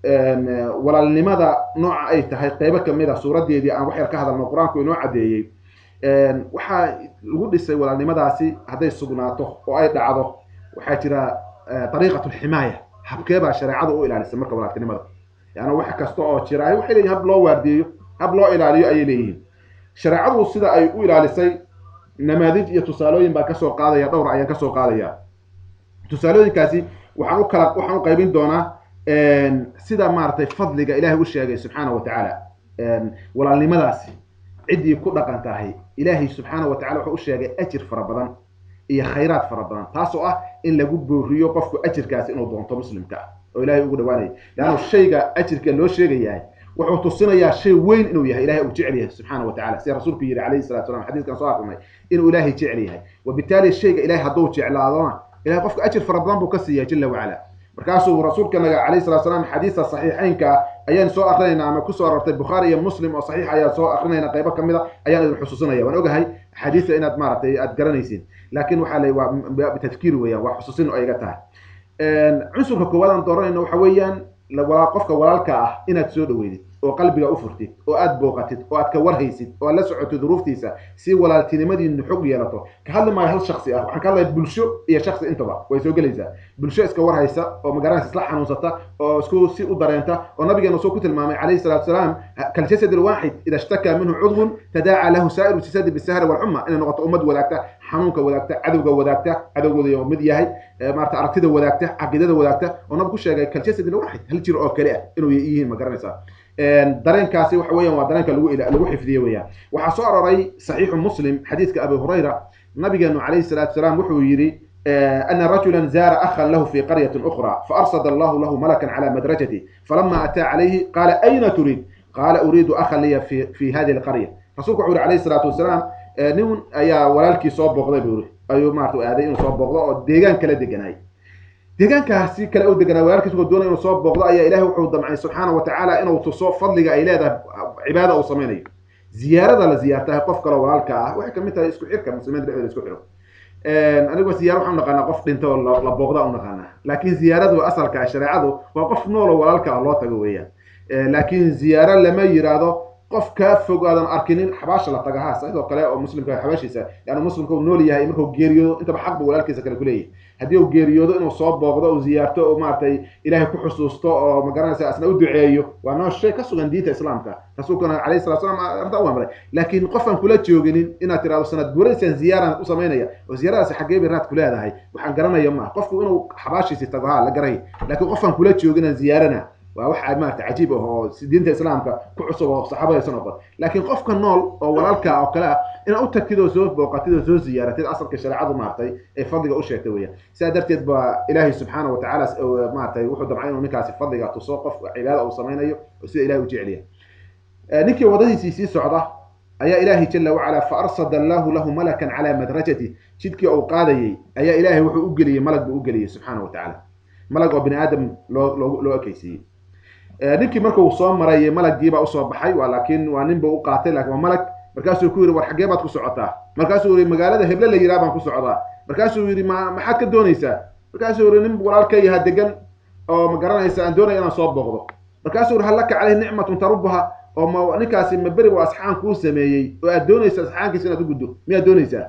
ولا لماذا نوع أي تهي قيبة كمية سورة دي أن وحي كهذا القرآن كي نوع دي وحا الغد السي ولا لماذا سي هدي السجناته وأي دعوه وحاجرة طريقة الحماية حبكيبها شريعته إلى السمكة ولا لماذا يعني وحي كستوء شرعي وحي لي هبلو وارديو هبلو إلى أي ليه شرعه sida ay u ilaalisay namaadij iyo tusaalooyin baa ka soo qaadaya dhowr ayaan ka soo qaadaya tusaalooyinkaasi waxaan u qaybin doonaa sida maartay fadliga Ilaahay u sheegay subhanahu wa ta'ala walaalnimadaasi cidii ku dhaqan tahay Ilaahay subhanahu wa ta'ala wuxuu u sheegay ajir fara badan iyo khayraad fara badan taasoo ah in lagu booriyo qofku ajirkaasi inuu doonto muslimka oo Ilaahay ugu dhawaanay laana shayga ajirka loo sheegayaa wuxuu tusinayaa shay weyn inuu yahay Ilaahay uu jecel yahay subhanahu wa ta'ala si rasuulku yiri alayhi salatu wasallam xadiiskan soo aqoonay inuu Ilaahay jecel yahay وبالتالي shayga Ilaahay haduu jeclaadona Ilaahay qofka ajir fara badan buu ka siiyay jalla wa ala markaasuu rasuulka alayhi salatu wasallam xadiisa saxiixaynka ayaan soo aqrinayna ama ku soo arortay Bukhari iyo Muslim oo saxiix ayaa soo aqrinayna qaybo kamida ayaan idin xusuusinaya waan ogahay xadiisa inaad maartay aad garanaysiin laakiin waxa la waa bitafkiir weeyaan wax xusuusin oo iga tahay cunsurka koowaad dooranayna waxa weeyaan la qofka walaalka ah inaad soo dhaweydid oo qalbiga u furtid oo aad booqatid oo aad ka warhaysid oo la socotid duruuftiisa si walaaltinimadiinu xog yeelato ka hadli ma hal shakhsi ah waxaan ka hadlay bulsho iyo shakhsi intaba way soo galaysaa bulsho iska warhaysa oo magaranaysa isla xanuunsata oo isku si u dareenta oo nabigeena soo ku tilmaamay alayhi salatu wasalam kal jasad alwaahid idha ishtaka minhu udhun tadaa lahu sa'iru jasad bisahar wal umma in noqoto ummad wadaagta xanuunka wadaagta cadowgooda iyo mid yahay maarta aragtida wadaagta aqidada wadaagta oo nabigu sheegay kal jasad alwaahid hal jir oo kale ah inuu yihiin magaranaysa dareenkaasi waxa weeyaan waa dareenka lagu xifdiyo weeyaan waxa soo aroray saxiix muslim xadiiska abu hurayra nabigeenu alayhi salatu wasalam wuxuu yiri أن رجلا زار أخا له في قرية أخرى فأرصد الله له ملكا على مدرجته فلما أتى عليه قال أين تريد؟ قال أريد أخا لي في هذه القرية رسولك عليه الصلاة والسلام نون أيا ولالكي صوب بغضي بيوري أيو مارتو آدين صوب بغضي ديغان كلا ديغاناي ديغان كاسي كلا أو ديغاناي ولالكي سوى دون إنو صوب بغضي أيا إلهي وحود معي سبحانه وتعالى إنو تصوب فضلك إلهي عبادة أو صميني زيارة لزيارتها قفك لو ولالكا وحكا متى يسكو حيركا مسلمين بيحول يسكو حيرو أنا زيارة waxaan naqana qof dhinto la booqda oo naqana laakiin ziyaaradu asalka shariicadu waa qof nool oo walaalka loo tago weeyaan laakiin ziyaaro lama yiraahdo qof ka fog aadan arkinin xabaasha la tagaha sidoo kale oo muslimka xabaashiisa yani muslimku nool yahay markuu geeriyo inta xaq buu walaalkiisa kale ku leeyahay hadii uu geeriyoodo inuu soo booqdo oo ziyaarto oo maartay ilaahay ku xusuusto oo magaranaysa asna u duceeyo waa noo shay ka sugan diinta islaamka rasuulkana calayhi salaatu wasalaam arda u amray laakiin qofan kula jooginin inaad tiraado sanad guuraysan ziyaaran u sameynaya oo ziyaaradaas xaggee bay raad ku leedahay waxaan garanayo ma qofku inuu xabaashiisa tago la garay laakiin qofan kula joogina ziyaarana waa wax maarta cajiib ah oo diinta islaamka ku cusub oo saxaabada ay noqon laakiin qofka nool oo walaalka oo kale in uu takido soo booqatido soo ziyaaratid asalka shariicadu maartay ee fadliga u sheegtay weeyaan sidaa darteed ba ilaahay subxaanahu wa ta'ala maartay wuxuu damcay inuu ninkaasi fadliga tusoo qof cibaado uu sameeyo oo sida ilaahay u jecel yahay ninkii wadadiisii sii socda ayaa ilaahay jalla wa ala fa arsada Allahu lahu malakan ala madrajati jidkii uu qaadayay ayaa ilaahay wuxuu u geliyay malag buu u geliyay subxaanahu wa ta'ala malag oo bini aadam loo ekeysiyay ninkii markuu soo maray malaggiiba u soo baxay laakiin waa ninba u qaatay laakiin malag markaasuu ku yiri war xagee baad ku socotaa markaasuu yiri magaalada hebla la yiraahdo baan ku socdaa markaasuu yiri maxaad ka doonaysaa markaasuu yiri nin walaalka yahay degan oo ma garanaysa aan doonayo inaan soo booqdo markaasuu yiri halaka calayhi nicmatun tarubha oo ma ninkaasi ma bari waa asxaan kuu sameeyay oo aad doonaysa asxaankiisa inaad u guddo miyaad doonaysaa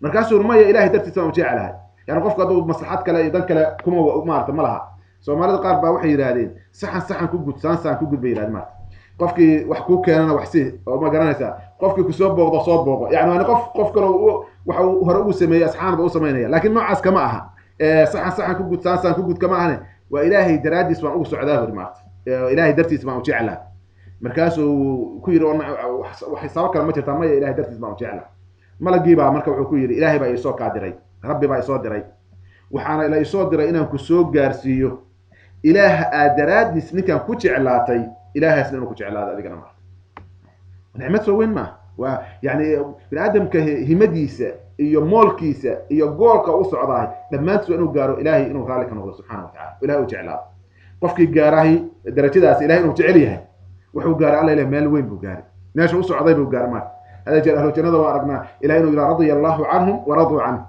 markaasuu yiri maya ilaahay dartiisa u jecelahay yani qofka hadduu maslaxad kale iyo dan kale kuma maarta ma laha soomaalida qaar baa waxay yiraahdeen saxan ku gud saan ku gud bay yiraahdeen maarta qofkii wax ku keenana wax si oo ma garanaysa qofkii ku soo booqdo yani waa qof kale waxa uu hore ugu sameeyay asxaanba u sameynaya laakiin noocaas kama aha saxan ku gud saan ku gud kama ahane waa ilaahay daraadiis baan ugu socdaa bari maarta ilaahay dartiis baan u jeclaa markaasuu ku yiri wax sabab kale ma jirtaa ma ilaahay dartiis baan u jeclaa malagii baa marka wuxuu ku yiri ilaahay baa isoo ka diray rabbi baa isoo diray waxaana ilaahay isoo diray inaan ku soo gaarsiiyo ilaah aadaraadis ninkan ku jeclaatay ilaahaasna inuu ku jeclaado adigana ma nicmad soo weyn ma waa yani bini aadamka himadiisa iyo moolkiisa iyo goolka u socdaay dhammaantood inuu gaaro ilaahay inuu raali ka noqdo subxaanahu wa ta'ala ilaahay u jeclaado qofkii gaarahay darajadaas ilaahay inuu jecel yahay wuxuu gaaray alla ilaahay meel weyn buu gaaray meesha u socday buu gaaray marka hada jeer ahlu jannada waa aragnaa ilaahay inuu yiraahdo radiyallahu anhum wa radu anhu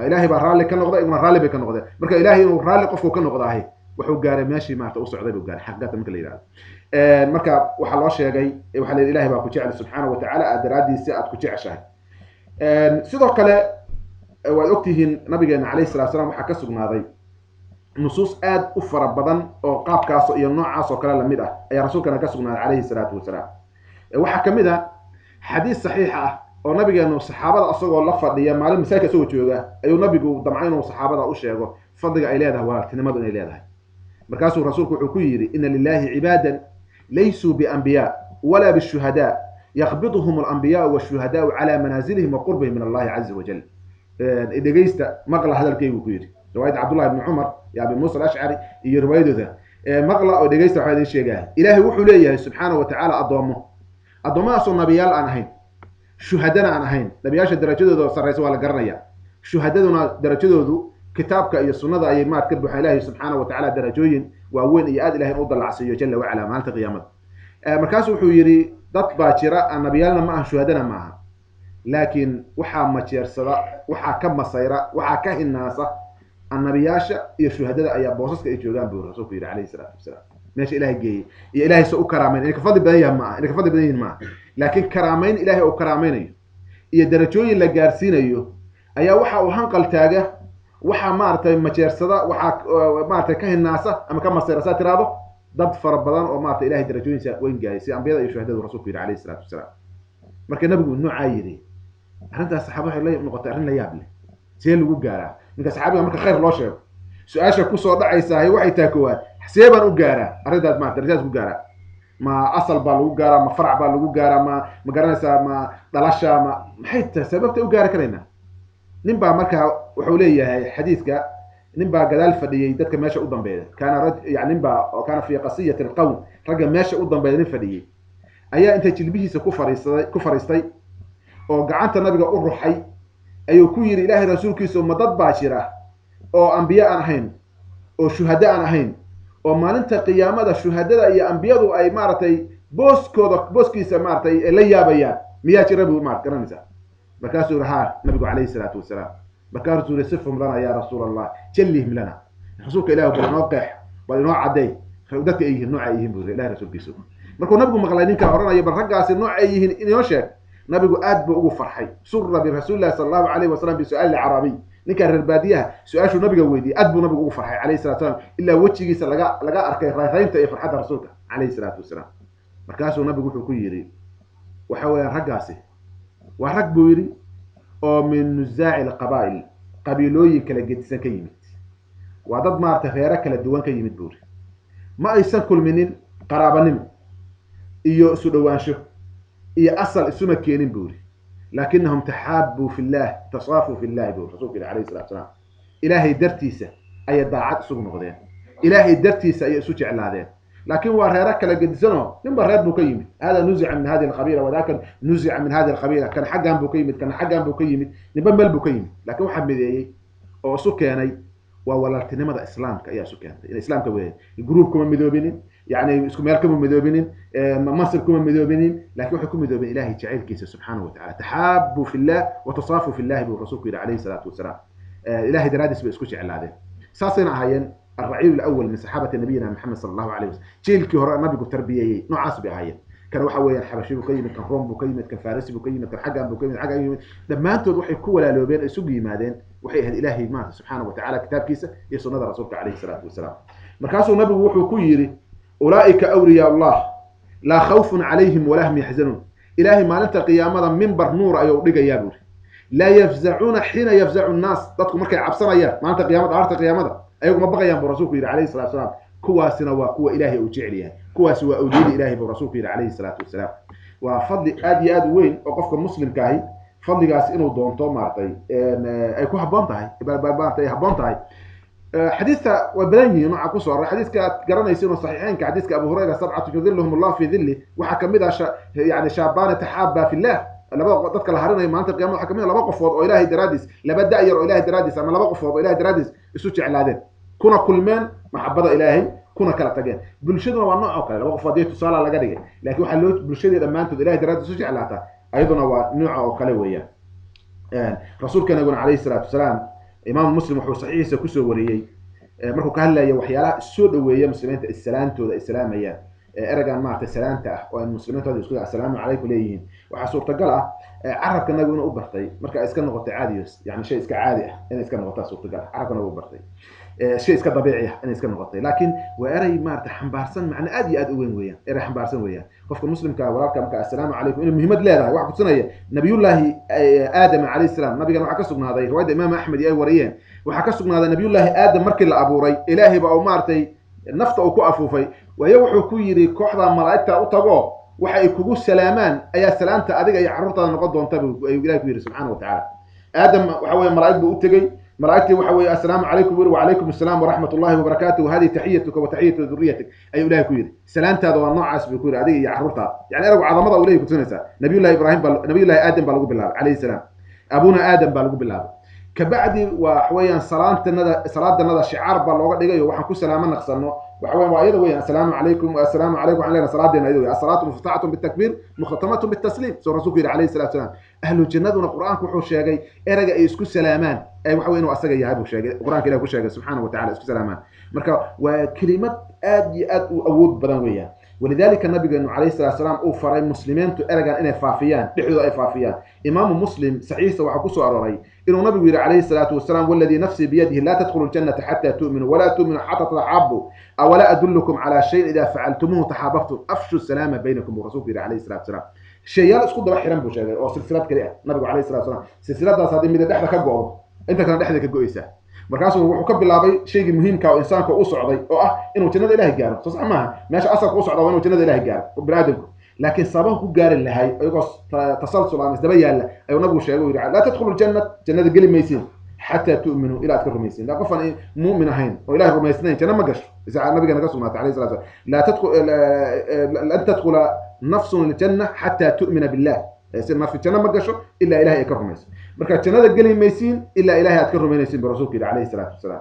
ilaahay baa raali ka noqday iguna raali bay ka noqdeen marka ilaahay inuu raali qofku ka noqdaahay wuxuu gaaray meeshii maarta u socday buu gaaray xaqada marka la yiraahdo marka waxa loo sheegay waxa la ilaahay baa ku jecel subxaanahu wa ta'ala aadaraadiisa aad ku jeceshahay sidoo kale way ogtihiin nabigeena calayhi salaatu wasalaam waxa ka sugnaaday nusuus aad u fara badan oo qaabkaas iyo noocaas oo kale la mid ah ayaa rasuulkana ka sugnaaday calayhi salaatu wasalaam waxa kamid ah xadiis saxiix ah oo nabigeenu saxaabada asagoo la fadhiya maalin masaajidka soo jooga ayuu nabigu damcay inuu saxaabada u sheego fadliga ay leedahay walaaltinimadu inay leedahay markaasuu rasuulku wuxuu ku yiri inna lillahi ibaadan laysuu bianbiya wala bishuhada يقبضهم الأنبياء والشهداء على منازلهم وقربهم من الله عز وجل دغيستا مقله هذا الكيو كيري روايه عبد الله بن عمر يا ابي موسى الاشعري هي روايته ذا مقله او دغيستا waxay sheegaa ilaahay wuxuu leeyahay subhanahu wa ta'ala adoomaha soo nabiyaal aan ahayn shuhadana aan ahayn nabiyaasha darajadooda sareysa waa la garanaya shuhadaduna darajadoodu kitaabka iyo sunnada ay maad ka buuxa ilaahay subhanahu wa ta'ala darajooyin waa weyn iyo aad ilaahay u dalacsiyo jalla wa ala maalinta qiyaamada markaas wuxuu yiri dad baa jira annabiyaalna ma aha shuhadana ma aha laakiin waxaa majeersada waxaa ka masayra waxaa ka hinaasa annabiyaasha iyo shuhadada ayaa boosaska ay joogaan buu rasuulku yiri calayhi salaatu wasalaam meesha ilaahay geeyay iyo ilaahay soo u karaameyn in ka fadli badan yahay ma aha in ka fadli badan yahay ma aha laakiin karaameyn ilaahay oo karaameynayo iyo darajooyin la gaarsiinayo ayaa waxa uu hanqal taaga waxa maartay majeersada waxa maartay ka hinaasa ama ka masayra tiraado dad fara badan oo maartay ilaahay darajooyinka weyn gaarayay si anbiyada iyo shuhadada rasuulku yiri calayhi salaatu wasalaam marka nabigu nooca yiri arinta saxaabada la noqotay arin la yaab leh see lagu gaaraa ninka saxaabiga marka khayr loo sheego su'aasha ku soo dhacaysa waxay tahay koowaad xisaaban u gaaraa arintaas ma darajadaas ku gaaraa ma asal baa lagu gaaraa ma farac baa lagu gaaraa ma garanaysaa ma dhalasha ma maxay tahay sababta u gaari karayna nin baa marka wuxuu leeyahay xadiiska nin baa gadaal fadhiyay dadka meesha u dambeeyay kana yani nin baa oo kana fi qasiyati alqawm raga meesha u dambeeyay nin fadhiyay ayaa inta jilbihiisa ku fariistay oo gacanta nabiga u ruxay ayuu ku yiri ilaahay rasuulkiisa ma dad baa jira oo anbiya aan ahayn oo shuhada aan ahayn oo maalinta qiyaamada shuhadada iyo anbiyadu ay maartay booskiisa maartay la yaabayaan miyaa jira buu maartay garanaysa markaasuu rahaa nabigu calayhi salaatu wasalaam markaasuu yiri sifhum lana ya rasuulallah jallihim lana rasuulka ilaahay buu noo qeex bal inoo caday dadka ay yihiin nooca yihiin buu ilaahay rasuulkiisa markuu nabigu maqlay ninka oranayo bal raggaasi nooc ay yihiin inoo sheeg nabigu aad buu ugu farxay surra bi rasuulillahi sallallahu alayhi wasallam bi su'aal arabi ninka reer baadiyaha su'aashu nabiga weydiiyay aad buu nabigu ugu farxay alayhi salatu wasallam illa wajigiisa laga arkay raayinta iyo farxada rasuulka alayhi salatu wasallam markaasuu nabigu wuxuu ku yiri waxa weeyaan raggaasi waa rag buu yiri oo min nuzaa'i alqabaa'il qabiilooyin kala gedisan ka yimid waa dad maarta reera kala duwan ka yimid buu ma aysan kulminin qaraabanimo iyo isu dhawaansho iyo asal isuma keenin buu laakinnahum tahabbu fillah tasaafu fillah buu rasuulka alayhi salatu wasallam ilaahay dartiisa ay daacad isugu noqdeen ilaahay dartiisa ay isu jeclaadeen laakiin waa reera kala gedisanoo ninba reer buu ka yimid hada nuzi'a min hadhihi alqabila wadaakan nuzi'a min hadhihi alqabila kan xaggan buu ka yimid kan xaggan buu ka yimid ninba meel buu ka yimid laakiin waxa mideeyay oo isu keenay waa walaaltinimada islaamka ayaa isu keentay islaamka weeyay group kuma midoobinin يعني اسكو مالكم مذوبين مصر كم مذوبين لكن وحكم مذوبين إلهي جعل كيسه سبحانه وتعالى تحابوا في الله وتصافوا في الله بالرسول عليه الصلاة والسلام إلهي درادس بيسكوش على هذا ساسنا هاين الرعيل الأول من صحابة نبينا محمد صلى الله عليه وسلم جيل كهراء نبي تربية نوع عصبي هاين كان وحوي الحبشي بقيمة كان روم بقيمة كان فارسي بقيمة كان حقا بقيمة حقا لما أنتوا وحي كولا لو بين سوقي مادين وحي هذا إلهي ما سبحانه وتعالى كتاب كيسه يسون هذا رسولك عليه الصلاة والسلام مركاسو نبي وحي كويري أولئك أولياء الله لا خوف عليهم ولا هم يحزنون إلهي ما ننتقى قيامة منبر نور أيو لقى يابور لا يفزعون حين يفزع الناس تدخل مركي عبصنا إياه ما ننتقى قيامة عارت قيامة أيو ما بقى ينبو رسولك عليه الصلاة والسلام كوا سنوا كوا إلهي أوجعليها كوا سوا أوجيل إلهي برسولك عليه الصلاة والسلام وفضل آدي وين وقفك مسلم كاهي فضل قاس إنه دونتو مارتي أي كوا هبانتاي بابانتاي هبانتاي حديث وبلاني نوع قصور حديث قرنا يصير صحيحين كحديث أبو هريرة 7 يظلهم الله في ظله وحكم ذا يعني شابان تحابا في الله لما تذكر الهرنا ما أنت قيامه حكمنا لما قفوا إلهي درادس لبدأ يرى إلهي درادس أما لما قفوا إلهي درادس يسوع على هذا كنا كل من محبة إلهي كنا كلا تجين بالشدة والنوع كلا لما قفوا ديت صار على جديه لكن حلوت بالشدة لما أنت إلهي درادس يسوع على هذا أيضا هو نوع كلوية رسول كان يقول عليه الصلاة والسلام إمام مسلم وحو صحيح سكسو وريي markuu ka hadlayo waxyaalaha soo dhaweeya muslimiinta islaantooda islaamaya eragan maarta salaanta ah oo muslimiinta isku assalaamu calaykum leeyihiin waxa suurtagal ah carabka nabigu inuu u bartay marka iska noqotay caadiyos yani shay iska caadi ah in iska noqoto suurtagal carabka nabigu u bartay shay iska dabiici ah in iska noqotay laakiin waa eray maarta xambaarsan macna aad iyo aad u weyn weeyaan eray xambaarsan weeyaan qofka muslimka walaalka marka assalaamu calaykum inuu muhiimad leedahay waxa ku tusinaya nabiyullaahi aadam calayhi salaam nabiga waxa ka sugnaaday riwaayada imaam axmed ay wariyeen waxa ka sugnaaday nabiyullaahi aadam markii la abuuray ilaahay baa maartay nafta uu ku afuufay waxa wuxuu ku yiri kooxda malaa'ikta u tago waxa ay kugu salaamaan ayaa salaanta adiga iyo carruurtaada noqon doonta buu ilaahay ku yiri subhanahu wa ta'ala aadam waxa weeye malaa'ik buu u tagay ملائكتي وحوي السلام عليكم وعليكم السلام ورحمة الله وبركاته وهذه تحيتك وتحية ذريتك أي أولئك كوير سلامت هذا النوع عصبي كوير هذه يعرفها يعني أرجع عظمة أولئك كتنسا نبي الله إبراهيم نبي الله آدم بلغوا بالله عليه السلام أبونا آدم بلغوا بالله كبعد وحويا صلاة النذا شعار بلغوا دقيقة وحنكون سلاما نقصنا وحويا وأيضا ويا السلام عليكم والسلام عليكم علينا صلاة دينا الصلاة مفتعة بالتكبير مختمة بالتسليم سورة رسول عليه الصلاة والسلام أهل الجنة والقرآن كحول شيء إرجع يسكت سلامان أي وحويا وأسجع يهابوا شيء القرآن كله كل شيء سبحانه وتعالى يسكت سلامان مركا وكلمات آد أود بدنوية ولذلك النبي عليه الصلاة والسلام أوفر المسلمين تأرجع إن فافيان لحظة أي فافيان إمام مسلم سعيد وحكوسه أروري إنه النبي عليه الصلاة والسلام والذي نفسي بيده لا تدخلوا الجنة حتى تؤمنوا ولا تؤمنوا حتى تحابوا أولا أدلكم على شيء إذا فعلتموه تحاببتم أفشوا السلام بينكم ورسول عليه الصلاة والسلام شيء اسكت ده حرام بوشاغ أو سلسلة كده النبي عليه الصلاة والسلام سلسلة ده صادم ميدا دحدا كجوه أنت كان دحدا كجويسة markaasuu wuxuu ka bilaabay shayga muhiimka ah oo insaanka u socday oo ah inuu jannada Ilaahay gaaro soo saxmaa meesha asalka u socdo waa inuu jannada Ilaahay gaaro bini'aadamku laakiin sabab ku gaari lahay ayagoo tasalsul aan isdaba yaala ayuu nabigu sheegay yiri la tadkhulu jannada gali maysin hatta tu'minu ila adka rumaysin la qofan mu'min ahayn oo Ilaahay rumaysnayn janna ma gasho isa nabiga naga sunnah alayhi salatu la tadkhul nafsun aljanna hatta tu'mina billah ما في الجنة ما قشوا إلا إلهي كرميس مركا الجنة قلي ميسين إلا إلهي أتكرم ميسين برسولك عليه الصلاة والسلام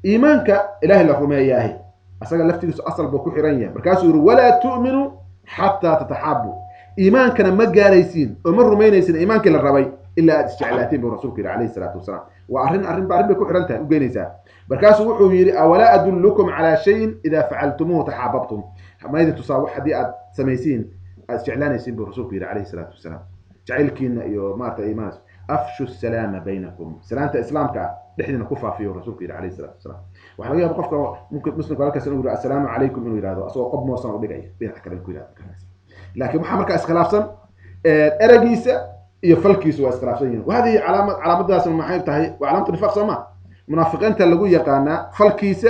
إيمانك إلهي لفرمي إياهي أسأل لفتي أصل بكو حرية مركا سيقول ولا تؤمنوا حتى تتحابوا إيمانك ما قاريسين ومر ميسين إيمانك للربي إلا استعلاتين برسولك عليه الصلاة والسلام وأرهن بكو حرنتها وقينيسا مركا سيقول أولا أدلكم على شيء إذا فعلتموه تحاببتم ما إذا تصاب حدي أد سميسين استعلان يسين برسولك عليه الصلاة والسلام جعلكين يو ما إيماس أفشوا السلام بينكم سلامة إسلامك نحن كفى فيه رسولك عليه الصلاة والسلام وحنا جاي بقفك ممكن مسلم قال لك السلام عليكم إنه يراد أسوأ قب موصل بقى بين حكى الكلام لكن محمد كأسخلاف سن أرجيسة يفلكيس وأسخلافين وهذه علامة داس المحيط تهي وعلامة النفاق سما منافقين تلقوا يقانا فلكيسة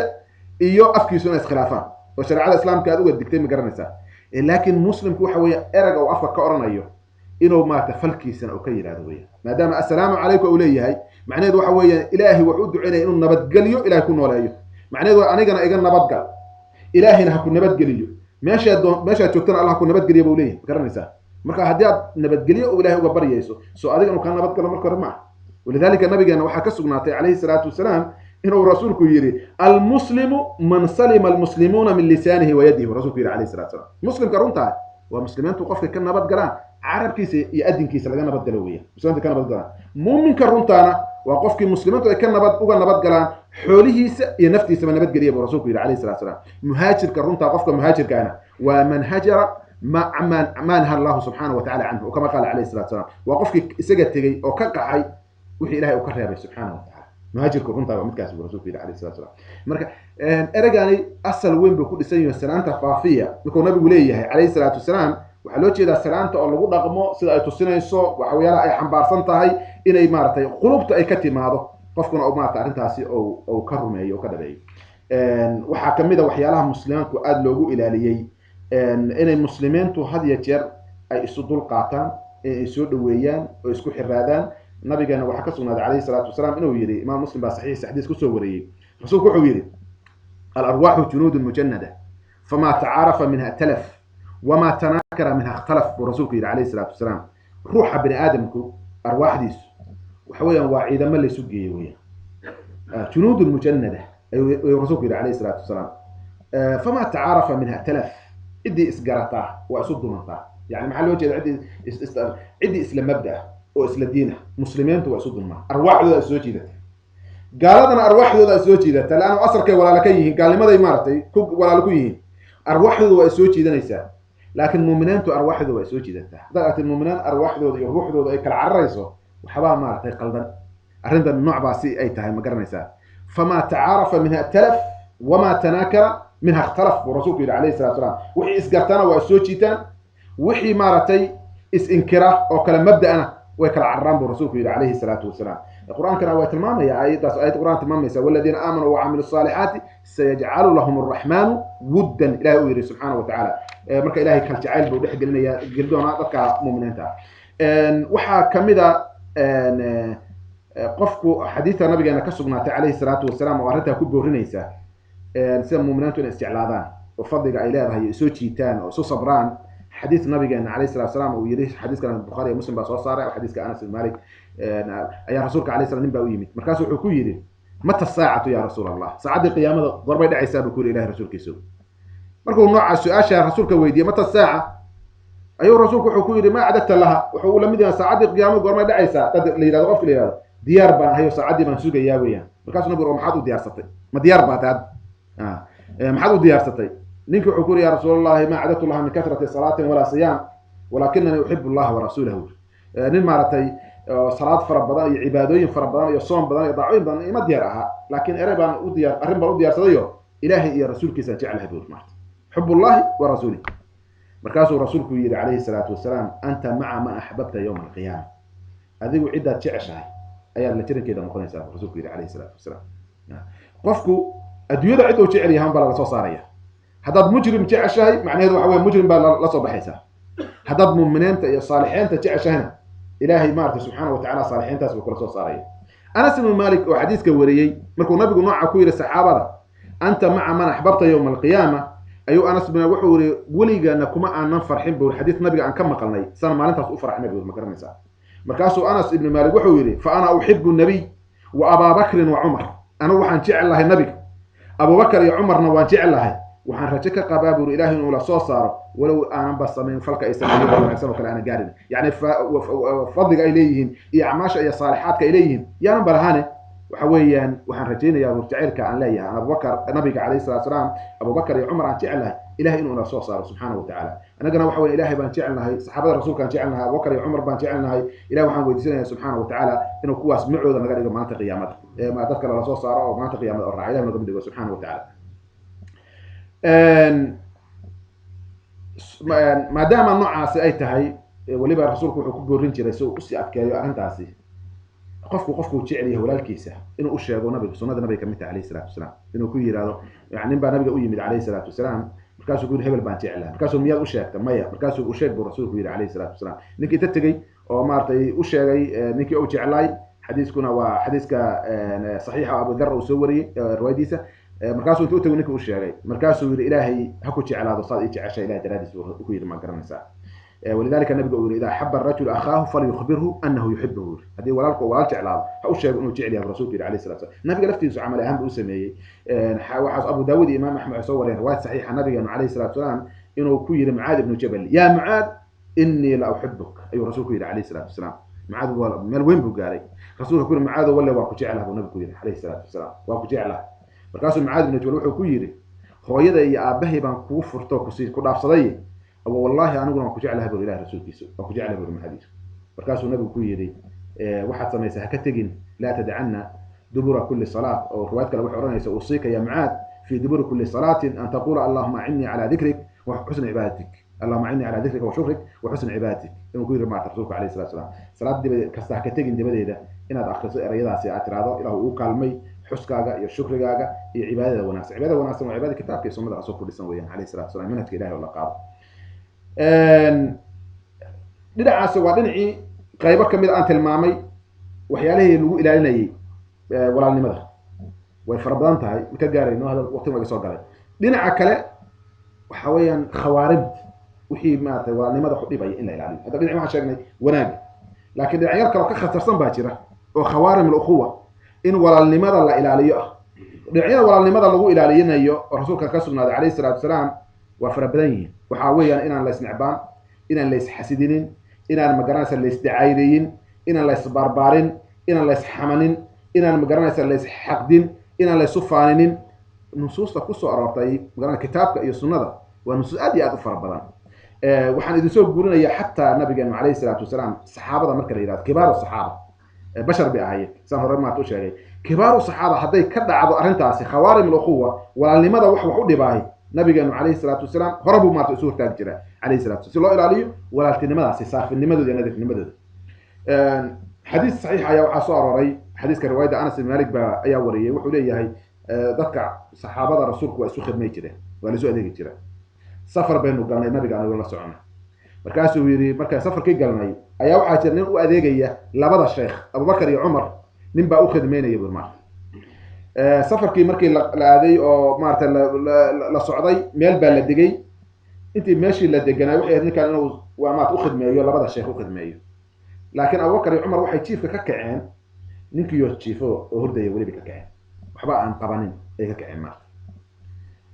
إيو أفكيسون أسخلافان وشرع الإسلام كادو الدكتين مقرنسا لكن مسلم كو حوية أرجع وأفك كأرنا أيوه إنه ما تفلكيسن أو كير هذا ويا ما دام السلام عليكم أوليه هاي معناه ذو حوية إلهي وعود عنا إنه نبت قليو إلهي يكون ولا أيه معناه ذو أنا إجنا نبت قل إلهي نهكون نبت قليو ماشي تشوفتنا الله كون نبت قليو أوليه مقرنسا مركا هديات نبت قليو وإلهي وبر يسوع سؤالك إنه كان نبت قل مركا معه ولذلك النبي جانا وحكسنا عليه الصلاة والسلام إنه رسولك يري المسلم من سلم المسلمون من لسانه ويده رسولك يري عليه الصلاة والسلام مسلم كرونتا ومسلمين توقف كان نبت قلان عرب كيس يأدين كيس لقى نبت قلوية مسلمين كان نبت قلان مؤمن كرونتانا وقف مسلمين كان نبت قلان حوله ينفتي سما نبت قليه برسولك يري عليه الصلاة والسلام مهاجر كرونتا وقف مهاجر كان ومن هجر ما نهى الله سبحانه وتعالى عنه وكما قال عليه الصلاة والسلام وقف سجد تجي أو كقحي وحي إلهي وكرهه سبحانه وتعالى مهاجرك runta waa midkaas uu rasuulku عليه الصلاه والسلام marka eragani asal weyn buu ku dhisan yahay salaanta faafiya markuu nabigu leeyahay عليه الصلاه والسلام waxa loo jeedaa salaanta oo lagu dhaqmo sida ay tusinayso waxa weeyala ay xambaarsan tahay inay maartay qulubta ay ka timaado qofkuna oo maartay arintaasi oo ka rumeeyo ka dhabeeyo waxa kamid ah waxyaalaha muslimaanku aad loogu ilaaliyay inay muslimiintu had iyo jeer ay isu dul qaataan ay soo dhaweeyaan oo isku xiraadaan نبينا وحكسنا عليه الصلاة والسلام إنه يري إمام مسلم صحيح حديث كسر وريه رسولك وحو يري الأرواح جنود مجندة فما تعارف منها ائتلف وما تناكر منها اختلف ورسولك يري عليه الصلاة والسلام روح بني آدمكو أرواح ديس وحويا واعيدا ما اللي سجي ويا جنود مجندة رسولك يري عليه الصلاة والسلام فما تعارف منها ائتلف إدي إسقرته وأسد منطاه يعني محل وجه عدي إسلام مبدأ وإسلا دينه مسلمين تو أسود الماء أرواح ذا الزوجي ذا قال لنا أرواح ذا الزوجي ذا لأنه أصر كي ولا لكيه قال لماذا يمارتي كوك ولا لكيه أرواح ذا الزوجي ذا نيسا لكن المؤمنين تو أرواح ذا الزوجي ذا ذات المؤمنين أرواح ذا يروح ذا كالعريسو وحبا مارتي قلبا أرند النوع باسي أي تاي مقرن نيسا فما تعارف منها ائتلف وما تناكر منها اختلف ورسولك عليه الصلاة والسلام وحي إسقرتنا والزوجي تان وحي مارتي إنكره أو كلام مبدأنا ويكل عرام برسوله عليه الصلاة والسلام القرآن كان آية المام هي آية القرآن تمام والذين آمنوا وعملوا الصالحات سيجعل لهم الرحمن ودا إلهي سبحانه وتعالى مرك إلهي كان جعل بودح قلنا قلدونا ذكى مؤمنين وحا كمدا قفكو حديث النبي أنا كسبنا عليه الصلاة والسلام وأردتها كبر رنيسة نسمى مؤمنين الاستعلاذان وفضل إلهي هي سوتشيتان أو صبران حديث النبي عليه الصلاة والسلام ويريش حديث كان البخاري ومسلم بس صار وحديث كان أنس بن مالك يا رسولك عليه الصلاة والسلام نبأ مركز حكوا يري متى الساعة يا رسول الله ساعة القيامة ضرب يدعي ساب كل إله رسولك يسوع مركز نوع السؤال يا رسولك ويدي متى الساعة أيوة رسولك حكوا يري ما عدت لها وحول مدينة ساعة القيامة ضرب يدعي ساعة اللي غفل هذا ديار بان هي ساعة دي منسوجة يا ويا مركز نبي محادو ديار ستي ما ديار بعد محادو ديار ستي نينك حكور يا رسول الله ما عدت الله من كثرة صلاة ولا صيام ولكنني أحب الله ورسوله نين مارتي صلاة فربضان عبادين فربضان يصوم بدان يضاعين بدان ما ديارها لكن أربان أوديار أربان أوديار صديو إلهي يا رسولك سجعلها دول مارت حب الله ورسوله مركز رسولك يري عليه الصلاة والسلام أنت مع ما أحببت يوم القيامة هذه عدة تعشها أيها اللي ترى كده مقولين سلام رسولك يري عليه الصلاة والسلام قفكو أدوية عدة وشعري هم بلا صارية هذا مجرم تعشى معناه هذا هو مجرم بلا صباحيسه هذا مؤمنين صالحين تعشى إلهي مارت سبحانه وتعالى صالحين تسبق رسول صاريه أنس بن مالك وحديث كوريي مركو نبي نوع كوير الصحابة أنت مع من أحببت يوم القيامة أيو أنس بن وحوري ولي أنكما أن فرحين بالحديث نبي عن كم قلني سنة ما لن تفرح نبي المكرم نساء مركاسو أنس بن مالك وحوري فأنا أحب النبي وأبا بكر وعمر أنا وحن جعل الله النبي أبو بكر يا عمر نوان جعل الله وحن رجك قبابر إلهي ولا صار ولو أنا بس من فلك أي سنة ولا أكسبك أنا قارن يعني فضلك إليهم إعماش أي صالحاتك إليهم يا من برهانه وحويا وحن رجينا يا مرتعيرك عن ليه أنا أبو بكر النبي عليه الصلاة والسلام أبو بكر يا عمر عن جعله إلهي إنه نصو صار سبحانه وتعالى أنا قلنا وحول إلهي بان جعلنا صحابة الرسول كان جعلنا أبو بكر وعمر بان جعلنا إلهي وحن ويدسنا سبحانه وتعالى إنه كواس معود أنا قال ما أنت قيامته ما تذكر الله صار أو ما أنت قيامته الرعاية إلهي من سبحانه وتعالى ما دام النوع سأيته هاي ولبا رسولك وحكوك الرنجي رسول أسي أبكي أنت عسي qofku jecel yahay walaalkiisa inuu u sheego nabiga sunnada nabiga kamid tahay alayhi salaatu wasalaam inuu ku yiraahdo yani baa nabiga u yimid alayhi salaatu wasalaam markaasuu ku yiri hebel baan jecelahay markaasuu miyaad u sheegtay maya markaasuu u sheegay rasuulku yiri alayhi salaatu wasalaam ninkii inta tagay oo maartay u sheegay ninkii uu jeclay xadiiskuna waa xadiiska saxiixa Abu Dharr uu soo wariyay riwaayadiisa markaasuu intuu tagay ninkii u sheegay markaasuu yiri ilaahay ha ku jeclaado saad i jeceshay ilaahay daraadiis uu ku yiri ma garanaysaa ولذلك النبي يقول إذا حب الرجل أخاه فليخبره أنه يحبه هذه ولالك ولالك على أو شيء إنه جعل الرسول عليه الصلاة والسلام النبي قال في عمل أهم بأسميه وحص أبو داود إمام أحمد صور رواية صحيحة النبي عليه الصلاة والسلام إنه كير معاذ بن جبل يا معاذ إني لا أحبك أي رسول كير عليه الصلاة والسلام معاذ من وين بقاري رسول كير معاذ ولا واقو جعله النبي كير عليه الصلاة والسلام واقو جعله مركز معاذ بن جبل وحو كير هو يدا يا أبهي بان كوفرتو كسي كل صدي أو والله أنا أقول ما كجعلها بالله رسول كيسو ما كجعلها بالمحاديث مركز النبي كيري واحد سميسها كتجن لا تدعنا دبر كل صلاة أو روايتك لو حرنا يوصيك يا معاذ في دبر كل صلاة أن تقول اللهم أعني على ذكرك وحسن عبادتك اللهم أعني على ذكرك وشكرك وحسن عبادتك إنه كير مع رسولك عليه الصلاة والسلام صلاة دي كسته كتجن دي بديدة إن هذا أخلص رياضة ساعات رياضة إلى هو كلمي حسكاجا يا شكرجاجا يا عبادة وناس عبادة وناس وعبادة كتاب في سنة رسول كل سنة عليه الصلاة والسلام منها كده ولا قاضي dhinacaas waa dhinacii qaybo kamid aan tilmaamay waxyaalihii lagu ilaalinayay walaalnimada way farabadan tahay ka gaarayno hada waqtiga laga soo galay dhinaca kale waxa weeyaan khawaarib wixii maartay walaalnimada ku dhibay in la ilaaliyo hada dhinac waxaan sheegnay wanaag laakiin dhinacyada kale ka khatarsan baa jira oo khawaarim al-ukhuwa in walaalnimada la ilaaliyo dhinacyada walaalnimada lagu ilaalinayo rasuulka ka sugnaaday alayhi salaatu wasalaam waa farabadan yihiin waxa weeyaan inaan la isnacbaan inaan la isxasidinin inaan magaranaysa la isdacaydeeyin inaan la isbarbaarin inaan la isxamanin inaan magaranaysa la isxaqdin inaan la isfaaninin nusuusta ku soo aroortay magaranaysa kitaabka iyo sunnada waa nusuus aad iyo aad u farabadan waxaan idin soo guurinayaa xataa nabigeena alayhi salaatu wasalaam saxaabada marka la yiraahdo kibaaru saxaaba bashar bi ahayd san hore ma u sheegay kibaaru saxaaba haday ka dhacdo arintaasi khawaarim al-ukhuwa walaalnimada wax u dhibaahay nabigeena alayhi salaatu wasalaam horabu ma soo taag jira alayhi salaatu si loo ilaaliyo walaaltinimadaasi saafinimadooda iyo nadiifnimadooda xadiis saxiix ayaa waxa soo arooray xadiiska riwaayada Anas bin Malik ba ayaa wariyay wuxuu leeyahay dadka saxaabada rasuulku waa isu khidmay jireen waa la soo adeegi jireen safar baynu galnay nabiga anagu la soconay markaasuu yiri marka safarkii galnay ayaa waxa jira nin u adeegaya labada sheekh Abu Bakar iyo Umar nin baa u khidmeynaya burma safarkii markii la aaday oo maarta la socday meel baa la digay intii meeshii la deganay waxay ninkan inuu waa maad u khidmeeyo labada sheekh u khidmeeyo laakiin Abu Bakar iyo Umar waxay jiifka ka kaceen ninkii yoo jiifo oo hurdaya wali ka kaceen waxba aan qabanin ay ka kaceen ma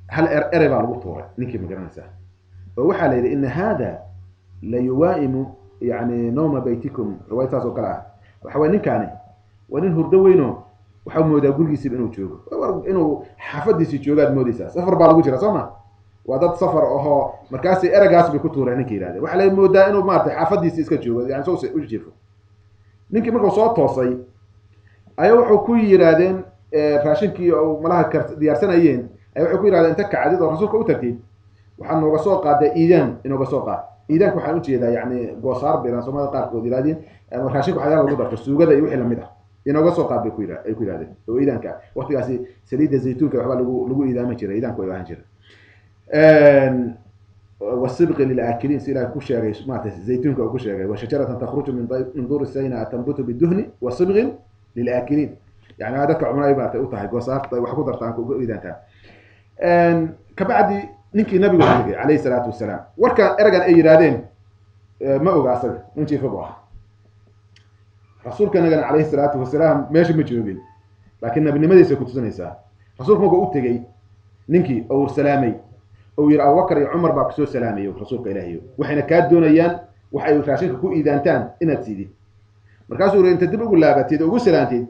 hal ereba lagu tuuray ninkii magaranaysa oo waxa la yiri in hada la yuwaimu yani nawma baytikum riwaayataas oo kala waxa weyn ninkaani waa nin hurdo weyno waxa moodaa gurigiisa inuu joogo inuu xafadiisa joogaad moodaysa safar baa lagu jira Soomaa waa dad safar oo markaas eragaas bay ku tuureen ninkii yiraahday waxa la moodaa inuu maartay xafadiisa iska joogo yani soo u jiifo ninkii markuu soo toosay ayaa wuxuu ku yiraahdeen raashinkii oo malaha diyaarsanayeen ay wuxuu ku yiraahdeen inta kacadid oo rasuulka u tagtay waxaan nooga soo qaaday iidan inooga soo qaad iidanku waxaan u jeedaa yani goosaar bilan Soomaalida qaarkood yiraahdeen raashinku waxyaalo lagu darto suugada iyo wixii lamid ah inooga soo qaad bay ku yiraahdeen oo iidanka waqtigaasi saliida zaytuunka waxba lagu iidaama jiray iidanku ay ahaan jiray والسبق للآكلين سيلا كشري سمعت زيتون كشري وشجرة تخرج من دور السيناء تنبت بالدهن والصبغ للآكلين يعني هذا كعمري بقى تقطع جوسات وحكو درتان إذا كان كبعد نيجي نبي عليه الصلاة والسلام وركا أرجع أي رادين ما هو قاصر نمشي في بواه رسول كان عليه الصلاة والسلام ماشي مجهولين لكن نبي ماذا كنت سنسى رسول ما قلت جاي نيجي أو سلامي أو يرى أبو بكر عمر باكسو سلامي ورسولك إلهي وحين كاد دونيان وحي راشنك كو إيدانتان إنا تسيدي مركز ورين تدبر قول لابتيد وقول سلامتين